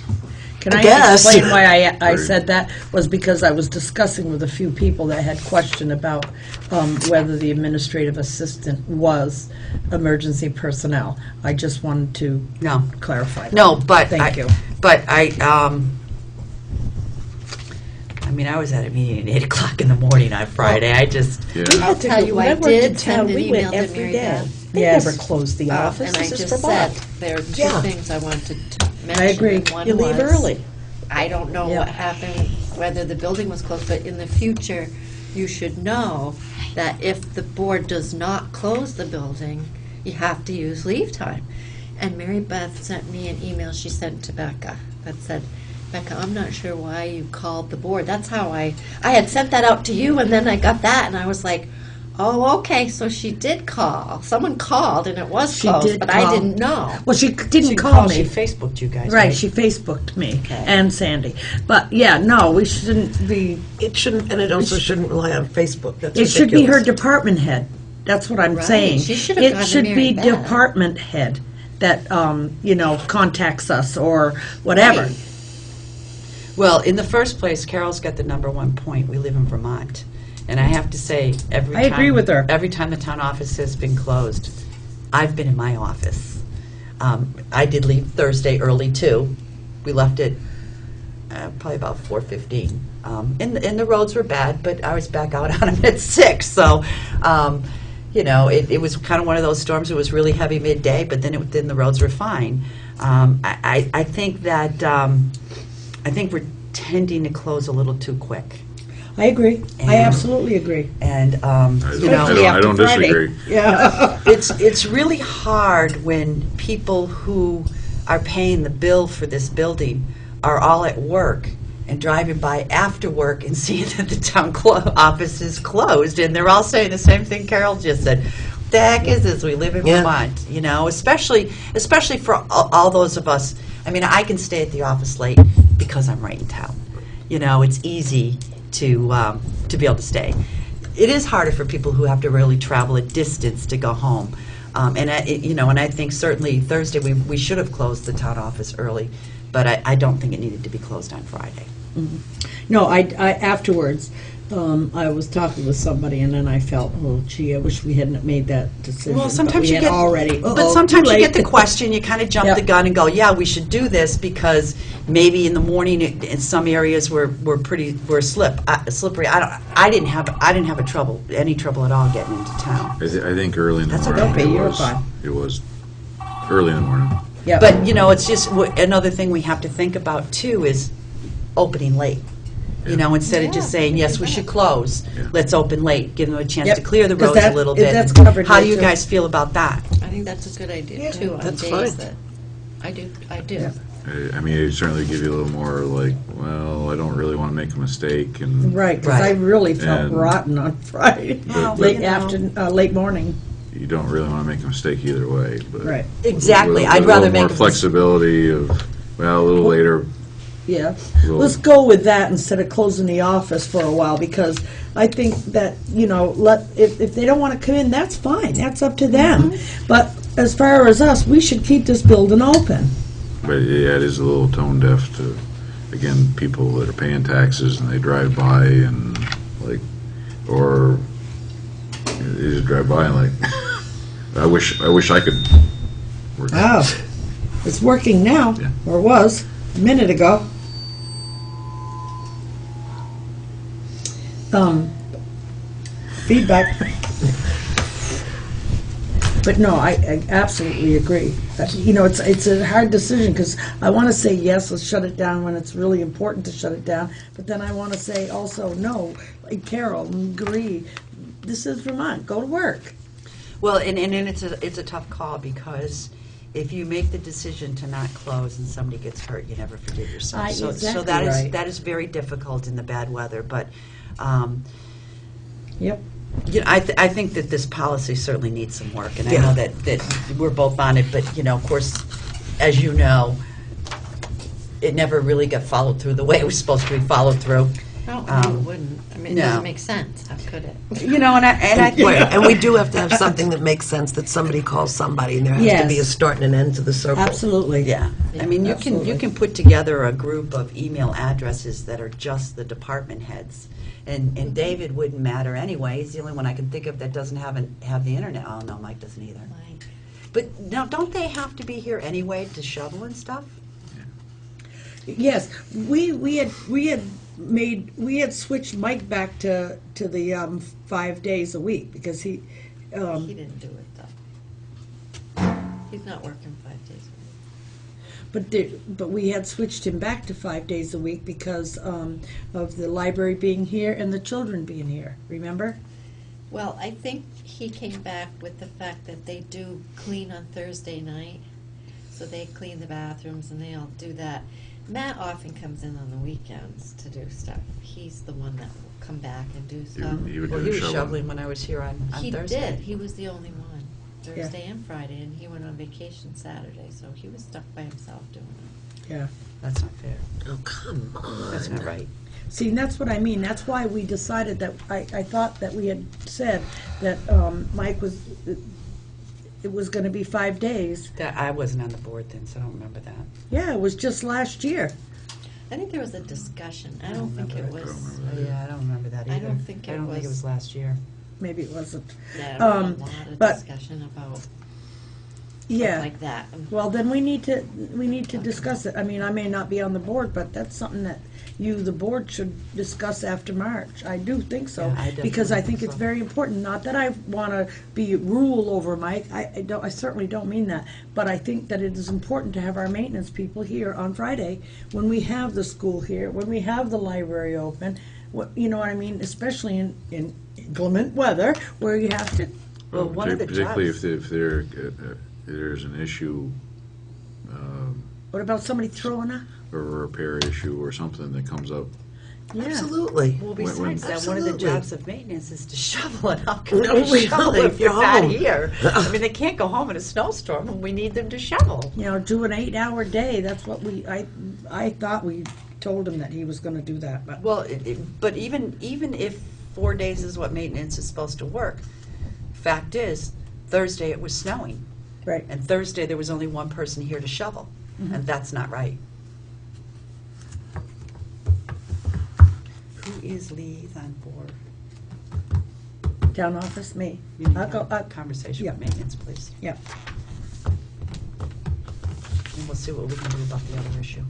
Can I I guess. explain why I Right. said that? Was because I was discussing with a few people that had question about whether the administrative assistant was emergency personnel. I just wanted to No. clarify that. No, but Thank you. But I mean, I was at a meeting at 8 o'clock in the morning on Friday. I just, Yeah. We had to tell go- you, when I I worked in did town, send an we went email to every Mary day. Beth. They Yes. never closed the office. And I This is just for said, Bob. there are two Yeah. things I wanted to mention. I agree. One You leave was, early. I don't know Yeah. what happened, whether the building was closed, but in the future, you should know that if the board does not close the building, you have to use leave time. And Mary Beth sent me an email she sent to Becca that said, Becca, I'm not sure why you called the board. That's how I had sent that out to you, and then I got that, and I was like, oh, okay, so she did call. Someone called, and it was She closed, did but I call. didn't know. Well, she didn't she call called, me. she Facebooked you guys, Right, she Facebooked me Okay. and Sandy. But yeah, no, we shouldn't be, It shouldn't, and it also shouldn't rely on Facebook. That's it should be her ridiculous. department head. That's what I'm Right, saying. she should have gone It to should Mary be Beth. department head that, contacts us or whatever. Right. Well, in the first place, Carol's got the number one point. We live in Vermont. And I have to say, every I time... agree with her. Every time the town office has been closed, I've been in my office. I did leave Thursday early, too. We left it probably about 4:15. And the roads were bad, but I was back out on them at 6. So, it was kind of one of those storms. It was really heavy midday, but then the roads were fine. I think that... I think we're tending to close a little too quick. I agree. I And- absolutely agree. And, I don't disagree. Yeah. it's really hard when people who are paying the bill for this building are all at work and driving by after work and seeing that the town office is closed, and they're all saying the same thing Carol just said. The heck is this? We live in Yeah. Vermont, especially for all those of us. I mean, I can stay at the office late because I'm right in town. It's easy to be able to stay. It is harder for people who have to really travel a distance to go home. And I think certainly Thursday we should have closed the town office early, but I don't think it needed to be closed on Friday. No, I afterwards, I was talking with somebody, and then I felt, oh, gee, I wish we hadn't made that decision. Well, but sometimes we you had get already. but sometimes too you get late. the question, you kind of jump Yep. the gun and go, yeah, we should do this because maybe in the morning in some areas were slippery. I didn't have any trouble at all getting into town. I think early in the That's morning okay, you're fine. it was early in the morning. Yep. But it's just another thing we have to think about too is opening late. Instead of just saying, yes, we should close, Yeah. let's open late, give them a chance Yep, to clear the 'cause roads a that- little if bit. that's covered How do here, you too. guys feel about that? I think that's a good idea, Yeah, too, on that's days fine. that, I do. Yeah. I mean, it certainly give you a little more like, well, I don't really want to make a mistake, and Right, because I Right. really felt And- rotten on Friday, Well, late you know. afternoon, late morning. you don't really want to make a mistake either way. But Right. Exactly. with I'd a rather little make more a flexibility of, well, a little later. Yeah, Well- let's go with that instead of closing the office for a while, because I think that, if they don't want to come in, that's fine, that's up to them. But as far as us, we should keep this building open. But yeah, it is a little tone deaf to, again, people that are paying taxes and they drive by and or they just drive by and I wish I could work. Oh, it's working now, Yeah. or was, a minute ago. Feedback. But no, I absolutely agree. It's a hard decision, because I want to say, yes, let's shut it down when it's really important to shut it down, but then I want to say also, no, like Carol, agree, this is Vermont, go to work. Well, and it's a tough call, because if you make the decision to not close and somebody gets hurt, you never forgive yourself. So Exactly that is right. very difficult in the bad weather. But Yep. I think that this policy certainly needs some work, and I know that we're both on it. But of course, as you know, it never really got followed through the way it was supposed to be followed through. No, it Um, wouldn't. I mean, it no. doesn't make sense. How could it? You know, and I think Right, and we do have to have something that makes sense, that somebody calls somebody, and there has to be a Yes. start and an end to the circle. Absolutely. Yeah, I mean, you absolutely. can put together a group of email addresses that are just the department heads. And David wouldn't matter anyway, he's the only one I can think of that doesn't have the internet. Oh, no, Mike doesn't either. Like, But now, don't they have to be here anyway to shovel and stuff? Yes, we had switched Mike back to the 5 days a week because he he didn't do it though. He's not working 5 days a week. but we had switched him back to 5 days a week because of the library being here and the children being here. Remember? Well, I think he came back with the fact that they do clean on Thursday night. So they clean the bathrooms and they all do that. Matt often comes in on the weekends to do stuff. He's the one that will come back and do stuff. He would Well, do he the was shoveling. shoveling when I was here on He Thursday. did. He was the only one, Thursday and Friday, and he went on vacation Saturday, so he was stuck by himself doing it. Yeah. That's not fair. Oh, come on. That's not right. See, and that's what I mean. That's why we decided that, I thought that we had said that Mike was, it was gonna be 5 days. That, I wasn't on the board then, so I don't remember that. Yeah, it was just last year. I think there was a discussion. I don't think it was. Yeah, I don't remember that either. I don't think I it don't think it was- was last year. Maybe it wasn't. Yeah, there was a lot of but- discussion about stuff Yeah. like that. Well, then we need to discuss it. I mean, I may not be on the board, but that's something that you, the board, should discuss after March. I do think so. Yeah, I Because I definitely think think it's so. very important, not that I wanna be rule over Mike, I certainly don't mean that. But I think that it is important to have our maintenance people here on Friday, when we have the school here, when we have the library open, you know what I mean, especially in inclement weather, where you have to, Well, one of the Particularly jobs- if there's an issue, what about somebody throwing a, or a repair issue or something that comes up. yeah. Absolutely. Well, When- besides that, one of the Absolutely. jobs of maintenance is to shovel it. How can No, they we shovel don't. if you're You're not home. here? I mean, they can't go home in a snowstorm, and we need them to shovel. You know, do an 8-hour day, that's what I thought we told him that he was gonna do that, but. Well, but even if 4 days is what maintenance is supposed to work, fact is, Thursday it was snowing, Right. and Thursday there was only one person here to shovel, and that's not right. Who is liaison for? Town office, me. You need I'll to go, have a conversation yeah. with maintenance, please. yeah. And we'll see what we can do about the other issue.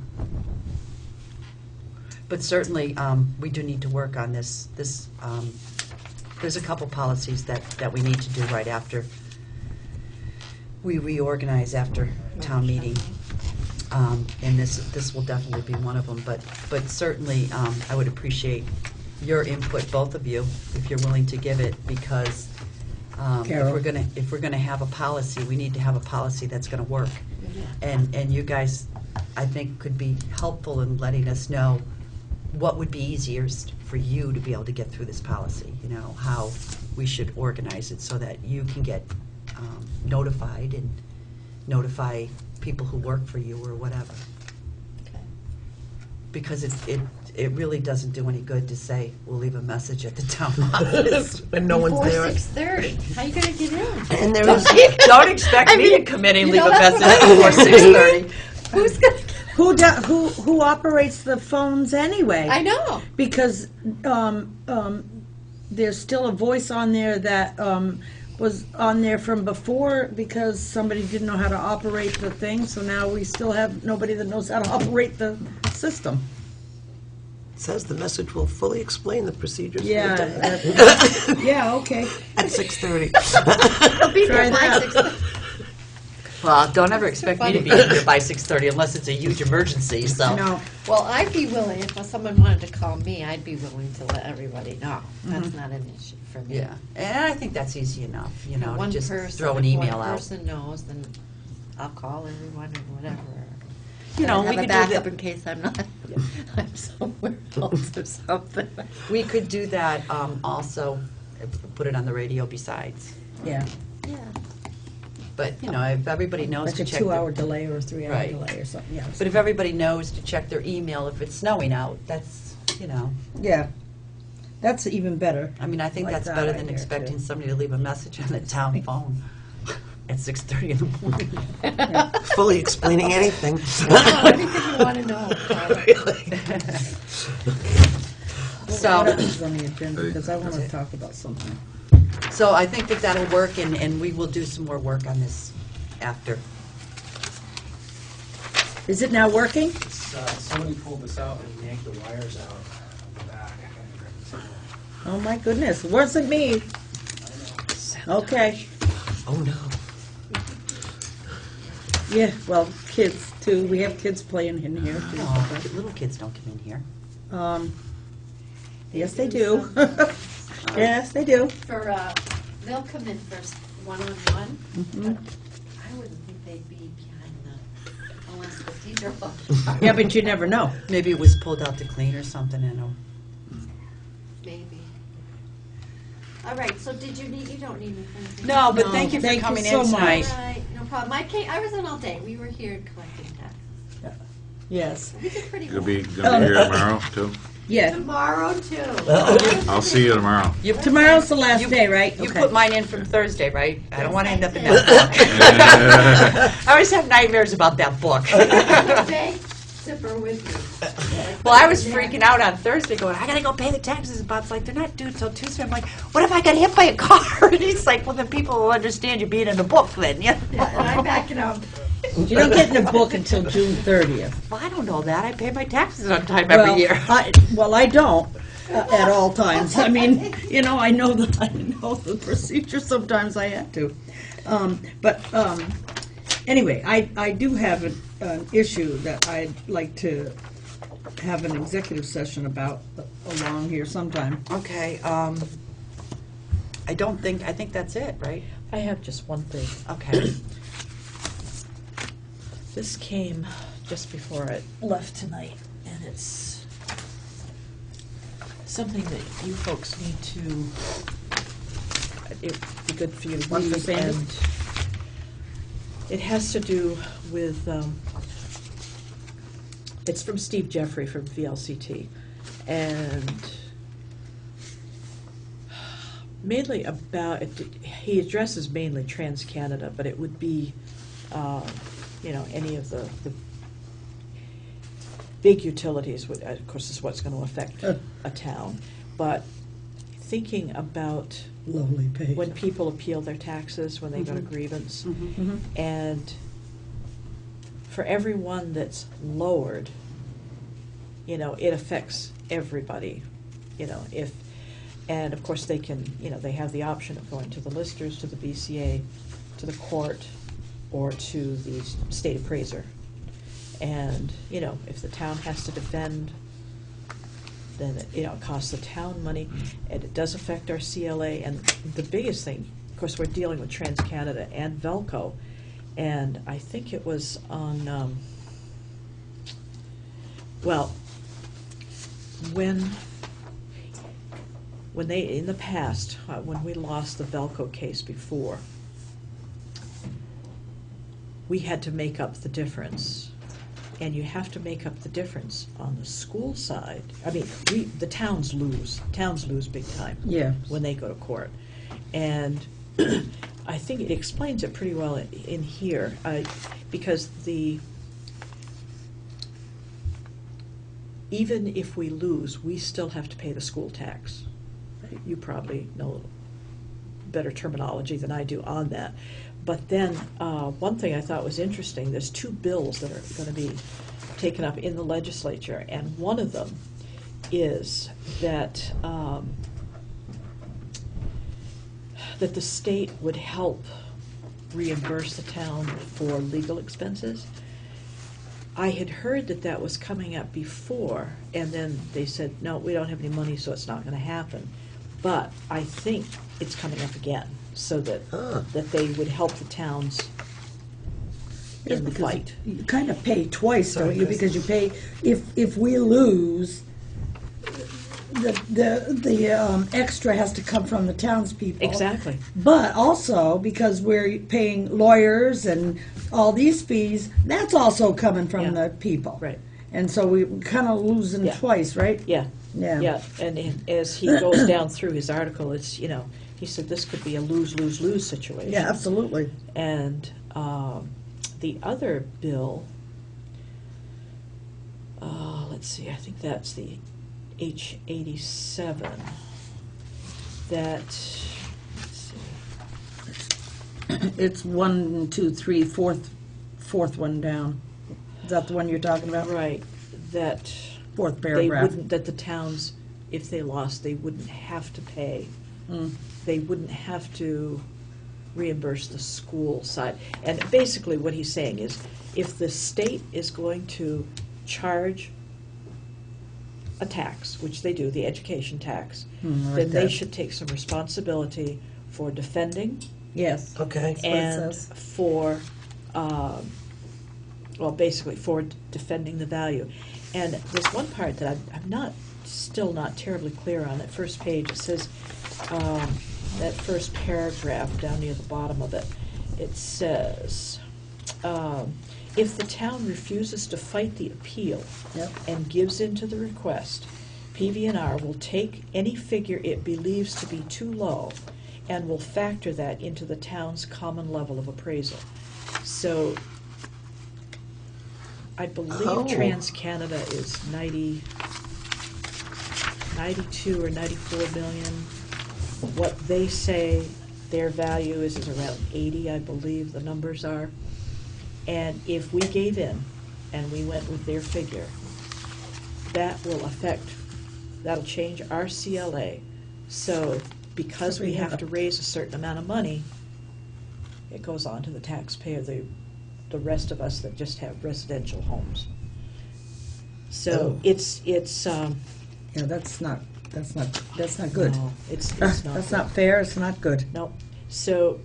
But certainly, we do need to work on this, there's a couple policies that we need to do right after we reorganize after town meeting. And this will definitely be one of them, but certainly, I would appreciate your input, both of you, if you're willing to give it, because Carol. if we're gonna have a policy, we need to have a policy that's gonna work. And you guys, I think, could be helpful in letting us know what would be easiest for you to be able to get through this policy, you know, how we should organize it so that you can get notified and notify people who work for you or whatever. Okay. Because it really doesn't do any good to say, we'll leave a message at the town office. When no one's Before there. 6:30. How you gonna get in? And there is, Don't expect me to come in and you leave a know, that's message what before 6:30. Who's gonna? Who operates the phones anyway? I know. Because there's still a voice on there that was on there from before because somebody didn't know how to operate the thing, so now we still have nobody that knows how to operate the system. says the message will fully explain the procedures for the Yeah, day. yeah, okay. At 6:30. Try that. Well, don't ever expect me to be in here by 6:30 unless it's a huge emergency, so. No, Well, I'd be willing, if someone wanted to call me, I'd be willing to let everybody know. That's not an issue for me. Yeah, and I think that's easy enough, you know, to One just person, throw an if email one out. person knows, then I'll call everyone or whatever. You know, Have we a could do backup that. in case I'm not, I'm somewhere else or something. We could do that also, put it on the radio besides. yeah, Yeah. But, you know, if everybody knows like to a check. 2-hour delay or a 3-hour Right. delay or something, yeah. But if everybody knows to check their email if it's snowing out, that's you know, Yeah, that's even better. I mean, I think Like that's that better idea, than too. expecting somebody to leave a message on the town phone at 6:30 in the morning. Fully explaining anything. Anything you want to know. So, What else is on the agenda, because I want to talk about something. so I think that that'll work, and we will do some more work on this after. Is it now working? Somebody pulled this out and yanked the wires out of the back. Oh, my goodness, it wasn't me. Okay, Oh, no. yeah, well, kids too, we have kids playing in here too. No, little kids don't come in here. Yes, they do. Yes, they do. For, they'll come in first one-on-one, Mhm. but I wouldn't think they'd be behind unless the teacher looked. Yeah, but you never know. Maybe it was pulled out to clean or something, and Maybe. All right, so did you don't need me for anything? no, but No, thank you for thank you coming so in much. tonight. All right, no problem. I was in all day. We were here collecting taxes. Yes, We did pretty You'll well. be here tomorrow, too? yeah. Tomorrow, too. I'll see you tomorrow. Tomorrow's the last day, right? You Okay. put mine in from Thursday, right? I don't want to end up in Yes, that book. I always have nightmares about that book. Big zipper with me. Well, I was freaking out on Thursday going, I gotta go pay the taxes. And Bob's like, they're not due till Tuesday. I'm like, what if I got hit by a car? And he's like, well, then people will understand you being in the book then. Yeah. I'm backing up. You don't get in the book until June 30th. Well, I don't know that. I pay my taxes on time every year. I don't at all times. I mean, I know the procedure. Sometimes I have to. Anyway, I do have an issue that I'd like to have an executive session about along here sometime. Okay, I think that's it, right? I have just one thing. Okay. This came just before I left tonight, and it's something that you folks need to, it'd be good for you to Want to read, say it? and it has to do with, it's from Steve Jeffrey from VLCT, and mainly about, he addresses mainly Trans-Canada, but it would be, any of the big utilities, would, of course, is what's going to affect a town. But thinking about Lowly paid. when people appeal their taxes, when they go to grievance, Mhm. and for everyone that's lowered, it affects everybody, and of course they can, they have the option of going to the listers, to the BCA, to the court, or to the state appraiser. And, if the town has to defend, then, it costs the town money, and it does affect our CLA. And the biggest thing, of course, we're dealing with Trans-Canada and Velco, and I think it was on, when they, in the past, when we lost the Velco case before, we had to make up the difference. And you have to make up the difference on the school side. I mean, the towns lose. Towns lose big time Yeah. when they go to court. And I think it explains it pretty well in here, because even if we lose, we still have to pay the school tax. You probably know better terminology than I do on that. But then, one thing I thought was interesting, there's two bills that are going to be taken up in the legislature, and one of them is that that the state would help reimburse the town for legal expenses. I had heard that that was coming up before, and then they said, no, we don't have any money, so it's not going to happen. But I think it's coming up again, so that that they would help the towns in the Because fight. You kind of pay twice, don't you? Because you pay, if we lose, the extra has to come from the townspeople. Exactly. But also, because we're paying lawyers and all these fees, that's also coming from Yeah. the people. Right. And so we kind of losing Yeah. twice, right? Yeah, Yeah. yeah, and as he goes down through his article, it's, he said this could be a lose-lose-lose situation. Yeah, absolutely. And the other bill, let's see, I think that's the H87, that, let's see, It's 1, 2, 3, fourth one down. Is that the one you're talking about? right, that Fourth they paragraph. wouldn't, that the towns, if they lost, they wouldn't have to pay. Mm. They wouldn't have to reimburse the school side. And basically what he's saying is, if the state is going to charge a tax, which they do, the education tax, Like then they that. should take some responsibility for defending Yes. Okay. what it and says. for, well, basically for defending the value. And there's one part that I'm still not terribly clear on. That first page, it says, that first paragraph down near the bottom of it, it says, if the town refuses to fight the appeal Yep. and gives in to the request, PV&R will take any figure it believes to be too low and will factor that into the town's common level of appraisal. So I believe Oh. TransCanada is 92 or 94 million. What they say their value is around 80, I believe the numbers are. And if we gave in and we went with their figure, that will that'll change our CLA. So because we have to raise a certain amount of money, it goes on to the taxpayer, the rest of us that just have residential homes. So Oh. it's Yeah, that's not good. no, it's That's not. not fair, it's not good. No. So,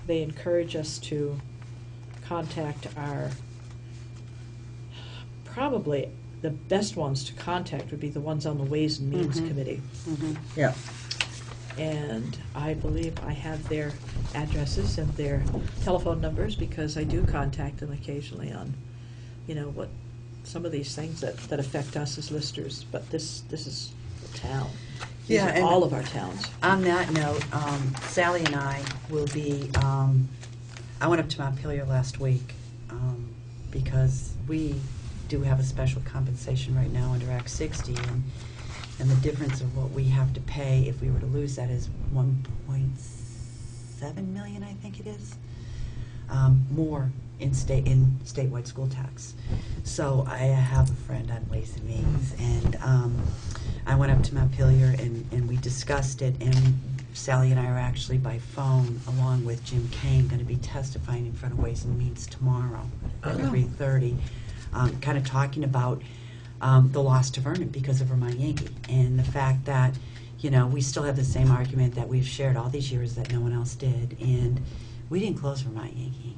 they encourage us to contact probably the best ones to contact would be the ones on the Ways and Means Committee. Yeah. And I believe I have their addresses and their telephone numbers because I do contact them occasionally on, what some of these things that affect us as listers. But this is the town. These Yeah, are and- all of our towns. On that note, Sally and I will be, I went up to Montpelier last week because we do have a special compensation right now under Act 60, and the difference of what we have to pay if we were to lose that is 1.7 million, I think it is, more in statewide school tax. So I have a friend on Ways and Means, and I went up to Montpelier and we discussed it, and Sally and I are actually by phone, along with Jim Kane, going to be testifying in front of Ways and Means tomorrow at 3:30, kind of talking about the loss to Vernon because of Vermont Yankee, and the fact that, we still have the same argument that we've shared all these years that no one else did, and we didn't close Vermont Yankee.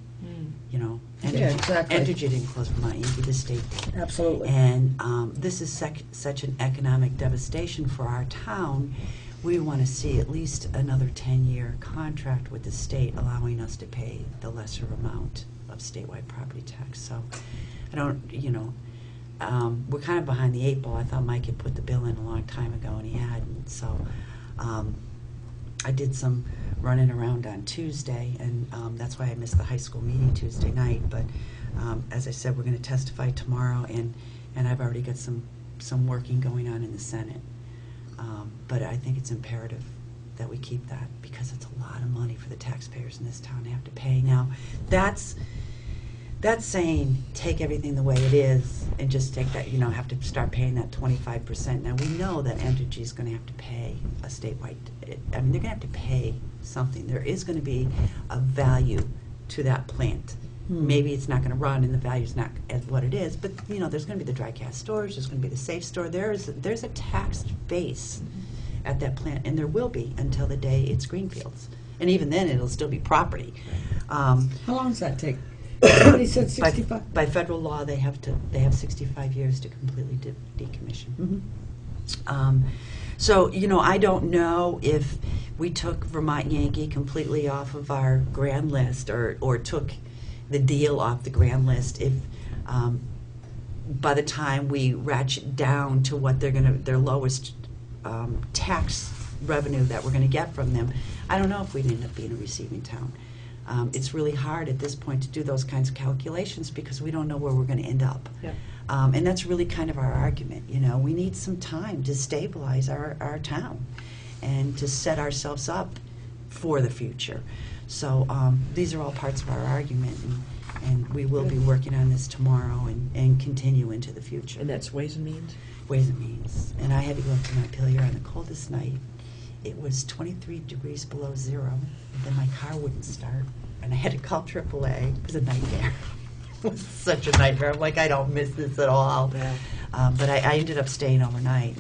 Yeah, exactly. Entergy didn't close Vermont Yankee, the state did. Absolutely. And this is such an economic devastation for our town. We want to see at least another 10-year contract with the state allowing us to pay the lesser amount of statewide property tax. So I don't, we're kind of behind the 8 ball. I thought Mike had put the bill in a long time ago, and he hadn't. So I did some running around on Tuesday, and that's why I missed the high school meeting Tuesday night. But as I said, we're going to testify tomorrow, and I've already got some working going on in the Senate. But I think it's imperative that we keep that because it's a lot of money for the taxpayers in this town to have to pay. Now, that's saying take everything the way it is and just take that, have to start paying that 25%. Now, we know that Entergy is going to have to pay a statewide, they're going to have to pay something. There is going to be a value to that plant. Maybe it's not going to run and the value's not as what it is, but, there's going to be the dry gas storage, there's going to be the safe store. There's a tax base at that plant, and there will be until the day it's greenfields. And even then, it'll still be property. How long does that take? Somebody said By 65? by federal law, they have 65 years to completely decommission. So, I don't know if we took Vermont Yankee completely off of our grand list or took the deal off the grand list, if by the time we ratchet down to what their lowest tax revenue that we're gonna get from them, I don't know if we'd end up being a receiving town. It's really hard at this point to do those kinds of calculations because we don't know where we're gonna end up. Yeah. And that's really kind of our argument, you know, we need some time to stabilize our town and to set ourselves up for the future. So these are all parts of our argument, and we will be working on this tomorrow and continue into the future. And that's Ways and Means? Ways and Means. And I had to go up to Montpelier on the coldest night. It was 23 degrees below zero, and then my car wouldn't start, and I had to call AAA. It was a nightmare. It was such a nightmare. I'm like, I don't miss this at all. Yeah. But I ended up staying overnight,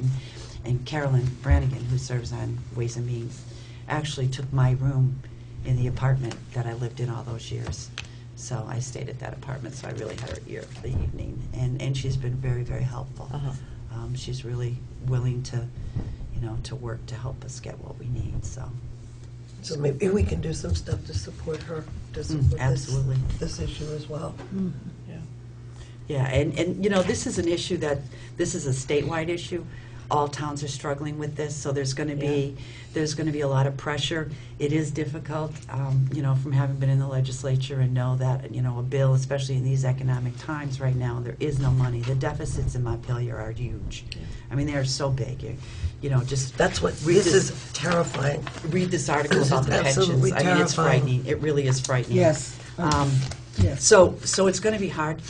and Carolyn Brannigan, who serves on Ways and Means, actually took my room in the apartment that I lived in all those years. So I stayed at that apartment, so I really had her ear for the evening. And she's been very, very helpful. Uh-huh. She's really willing to, you know, to work to help us get what we need, so. So maybe we can do some stuff to support her, to support absolutely. this issue as well. Yeah. Yeah, and you know, this is an issue this is a statewide issue. All towns are struggling with this, so there's going to be a lot of pressure. It is difficult, you know, from having been in the legislature and know that, you know, a bill, especially in these economic times right now, there is no money. The deficits in Montpelier are huge. Yeah. I mean, they are so big. You know, just That's what, read this is terrifying. read this article This about is the pensions. absolutely I mean, it's terrifying. frightening. It really is frightening. Yes. Yes. So it's going to be hard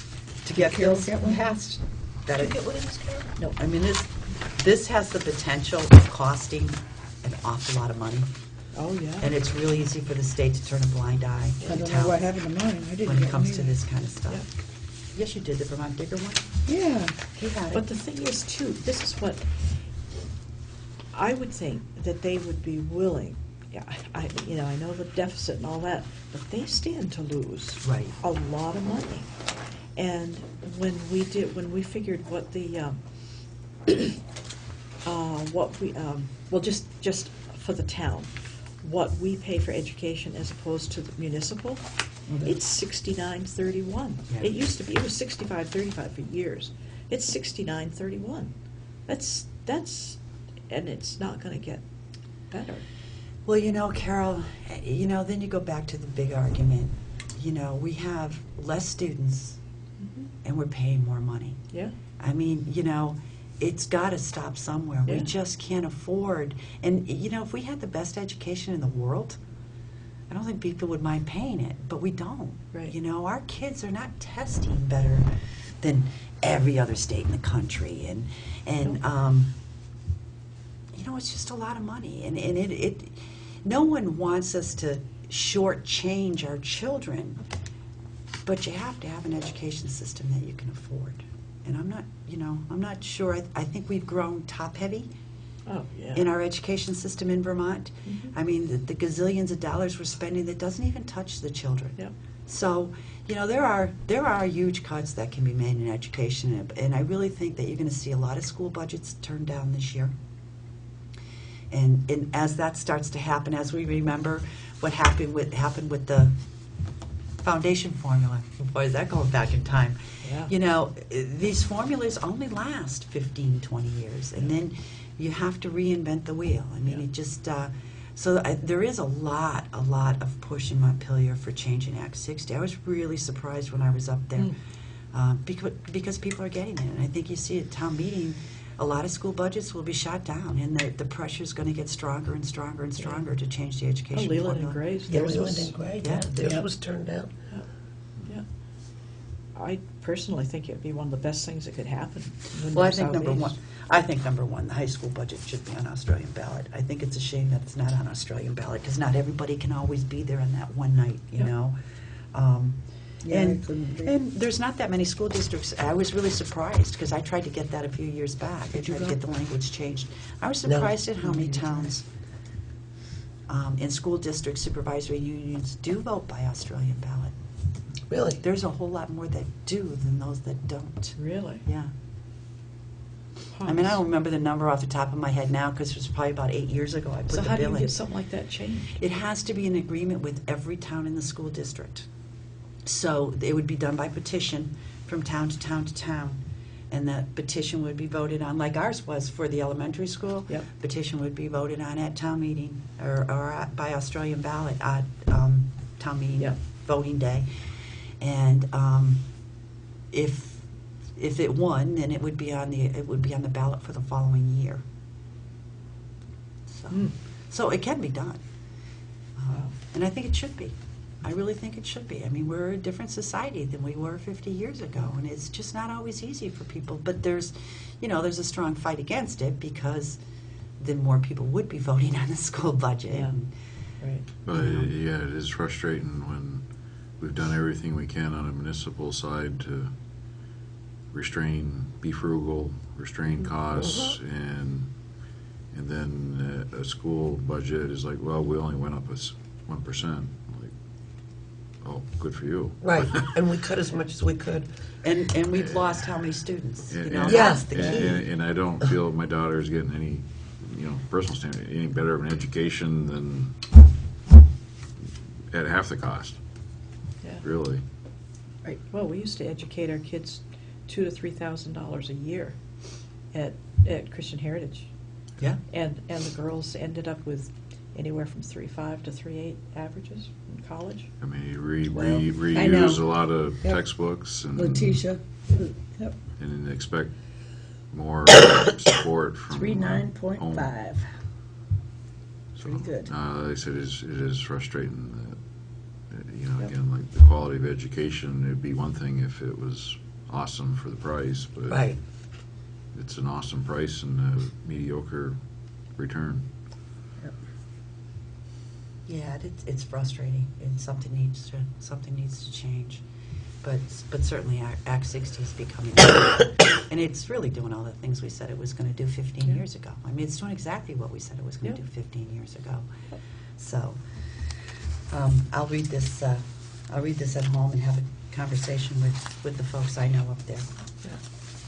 to get Carol, bills get one? passed. That Get one of these, Carol? No, I mean, this has the potential of costing an awful lot of money, Oh, yeah. and it's really easy for the state to turn a blind eye I to don't know what towns happened to mine. I didn't when it get comes one to either. this kind of stuff. Yes, you did, the Vermont Digger one. Yeah. He had But it. the thing is, too, this is what, I would think that they would be willing, yeah, I know the deficit and all that, but they stand to lose Right. a lot of money. And when we figured what the, just for the town, what we pay for education as opposed to the municipal, it's 69.31. Yeah. It used to be, it was 65.35 for years. It's 69.31. That's, and it's not gonna get better. Well, you know, Carol, you know, then you go back to the big argument. You know, we have less students, and we're paying more money. Yeah. I mean, you know, it's got to stop somewhere. We Yeah. just can't afford. And, you know, if we had the best education in the world, I don't think people would mind paying it, but we don't. Right. You know, our kids are not testing better than every other state in the country. And you know, it's just a lot of money. And it no one wants us to shortchange our children, but you have to have an education system that you can afford. And I'm not sure. I think we've grown top-heavy Oh, yeah. in our education system in Vermont. I mean, the gazillions of dollars we're spending that doesn't even touch the children. Yep. So, you know, there are huge cuts that can be made in education, and I really think that you're going to see a lot of school budgets turned down this year. And as that starts to happen, as we remember what happened with the foundation formula, boy, is that going back in time. Yeah. You know, these formulas only last 15, 20 years, and then you have to reinvent the wheel. I mean, Yeah. it just, there is a lot of push in Montpelier for changing Act 60. I was really surprised when I was up there, because people are getting it. And I think you see at town meeting, a lot of school budgets will be shot down, and the pressure's going to get stronger and stronger and stronger to change the Oh, education Leland formula. and Gray's. Yeah, theirs Leland was- and Gray, Yeah. theirs Yep. was turned down. Yeah. I personally think it'd be one of the best things that could happen. in Well, I New think number Southeast. one, the high school budget should be on Australian ballot. I think it's a shame that it's not on Australian ballot, because not everybody can always be there on that one night, you Yeah. know? Yeah, I couldn't agree. And there's not that many school districts. I was really surprised, because I tried to get that a few years back. I Did you tried to go? get the language changed. I was No. surprised at how many towns in school district supervisory unions do vote by Australian ballot. Really? There's a whole lot more that do than those that don't. Really? Yeah. I mean, I don't remember the number off the top of my head now, because it was probably about 8 years ago I put So the how do bill you in. get something like that changed? It has to be an agreement with every town in the school district. So it would be done by petition from town to town to town. and that petition would be voted on, like ours was for the elementary school. Yep. Petition would be voted on at town meeting, or by Australian ballot at town meeting Yep. voting day. And if it won, then it would be on the ballot for the following year. So, so it can be done. And I think it should be. I really think it should be. I mean, we're a different society than we were 50 years ago, and it's just not always easy for people. But there's a strong fight against it, because then more people would be voting on the school budget. Yeah. Right. But yeah, it is frustrating when we've done everything we can on a municipal side to be frugal, restrain costs, and then a school budget is like, well, we only went up 1%. Like, oh, good for you. Right, and we cut as much as we could. And we've lost how many students? You know, And- that's the key. And I don't feel my daughter's getting any, personal standard, any better of an education than at half the cost, Yeah. really. Right. Well, we used to educate our kids $2,000 to $3,000 a year at Christian Heritage. Yeah. And the girls ended up with anywhere from 3.5 to 3.8 averages in college. I mean, you I know. reuse a lot of Yep. textbooks and Letitia, yep, and expect more support from 39.5. So, Pretty good. Like I said, it is frustrating that, Yep. again, like the quality of education, it'd be one thing if it was awesome for the price, but Right. it's an awesome price and a mediocre return. Yeah, it's frustrating, and something needs to change. But certainly Act 60 is becoming, and it's really doing all the things we said it was going to do 15 Yeah. years ago. I mean, it's doing exactly what we said it was going to Yeah. do 15 years ago. So I'll read this at home and have a conversation with the folks I know up there. Yeah.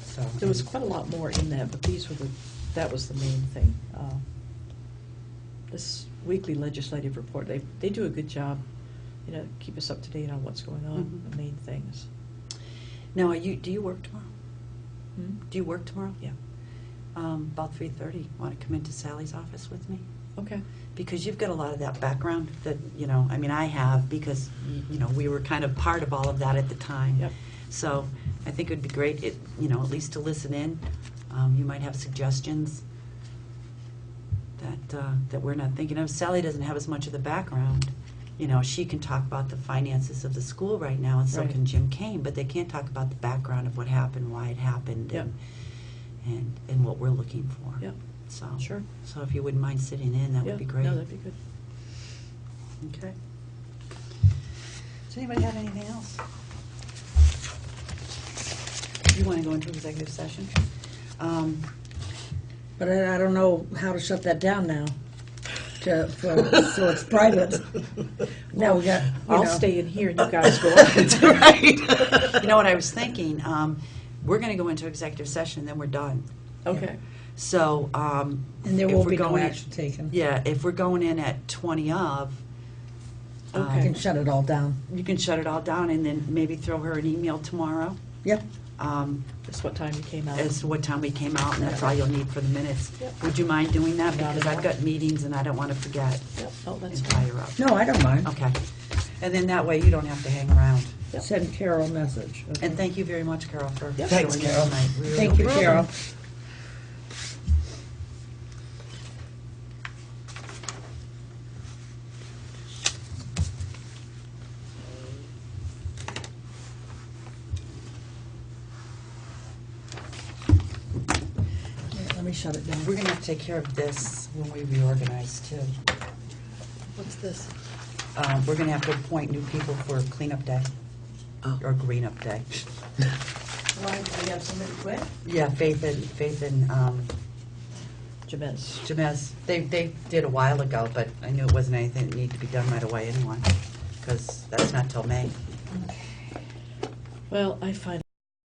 So There was quite a lot more in that, but that was the main thing. This weekly legislative report, they do a good job, keep us up to date on what's going on, Mhm. the main things. Now, do you work tomorrow? Hmm? Do you work tomorrow? Yeah. About 3:30. Want to come into Sally's office with me? Okay. Because you've got a lot of that background that, I mean, I have, because, we were kind of part of all of that at the time. Yep. So I think it would be great, at least to listen in. You might have suggestions that we're not thinking of. Sally doesn't have as much of the background. She can talk about the finances of the school right now, and so Right. can Jim Kane, but they can't talk about the background of what happened, why it happened, Yep. and what we're looking for. Yep. So, Sure. So if you wouldn't mind sitting in, that Yeah. would be great. No, that'd be good. Okay. Does anybody have anything else? You want to go into executive session? But I don't know how to shut that down now, so it's private. Now we got, I'll stay in here and you guys go on. Right. You know what I was thinking? We're going to go into executive session, and then we're done. Okay. So, And there if will we're be no going in- action taken. Yeah, if we're going in at 20 of, You Okay. can shut it all down. you can shut it all down and then maybe throw her an email tomorrow. Yep. That's what time you came out. As to what time we came out, and that's all you'll need for the minutes. Yep. Would you mind doing that? Not Because at I've all. got meetings and I don't want to forget Yep. Oh, that's and fine. tie her up. No, I don't mind. Okay. And then that way you don't have to hang around. Yep. Send Carol a message. okay? And thank you very much, Carol, for Yep. Thanks, showing up Carol. tonight. We really Thank you, appreciate it. Carol. Yeah, let me shut it down. We're going to have to take care of this when we reorganize, too. What's this? We're going to have to appoint new people for cleanup day. Oh. Or green up day. Why, do we have somebody quit? Yeah, Faith and Jemez. Jemez, they did a while ago, but I knew it wasn't anything that needed to be done right away anyway, because that's not till May. Well, I find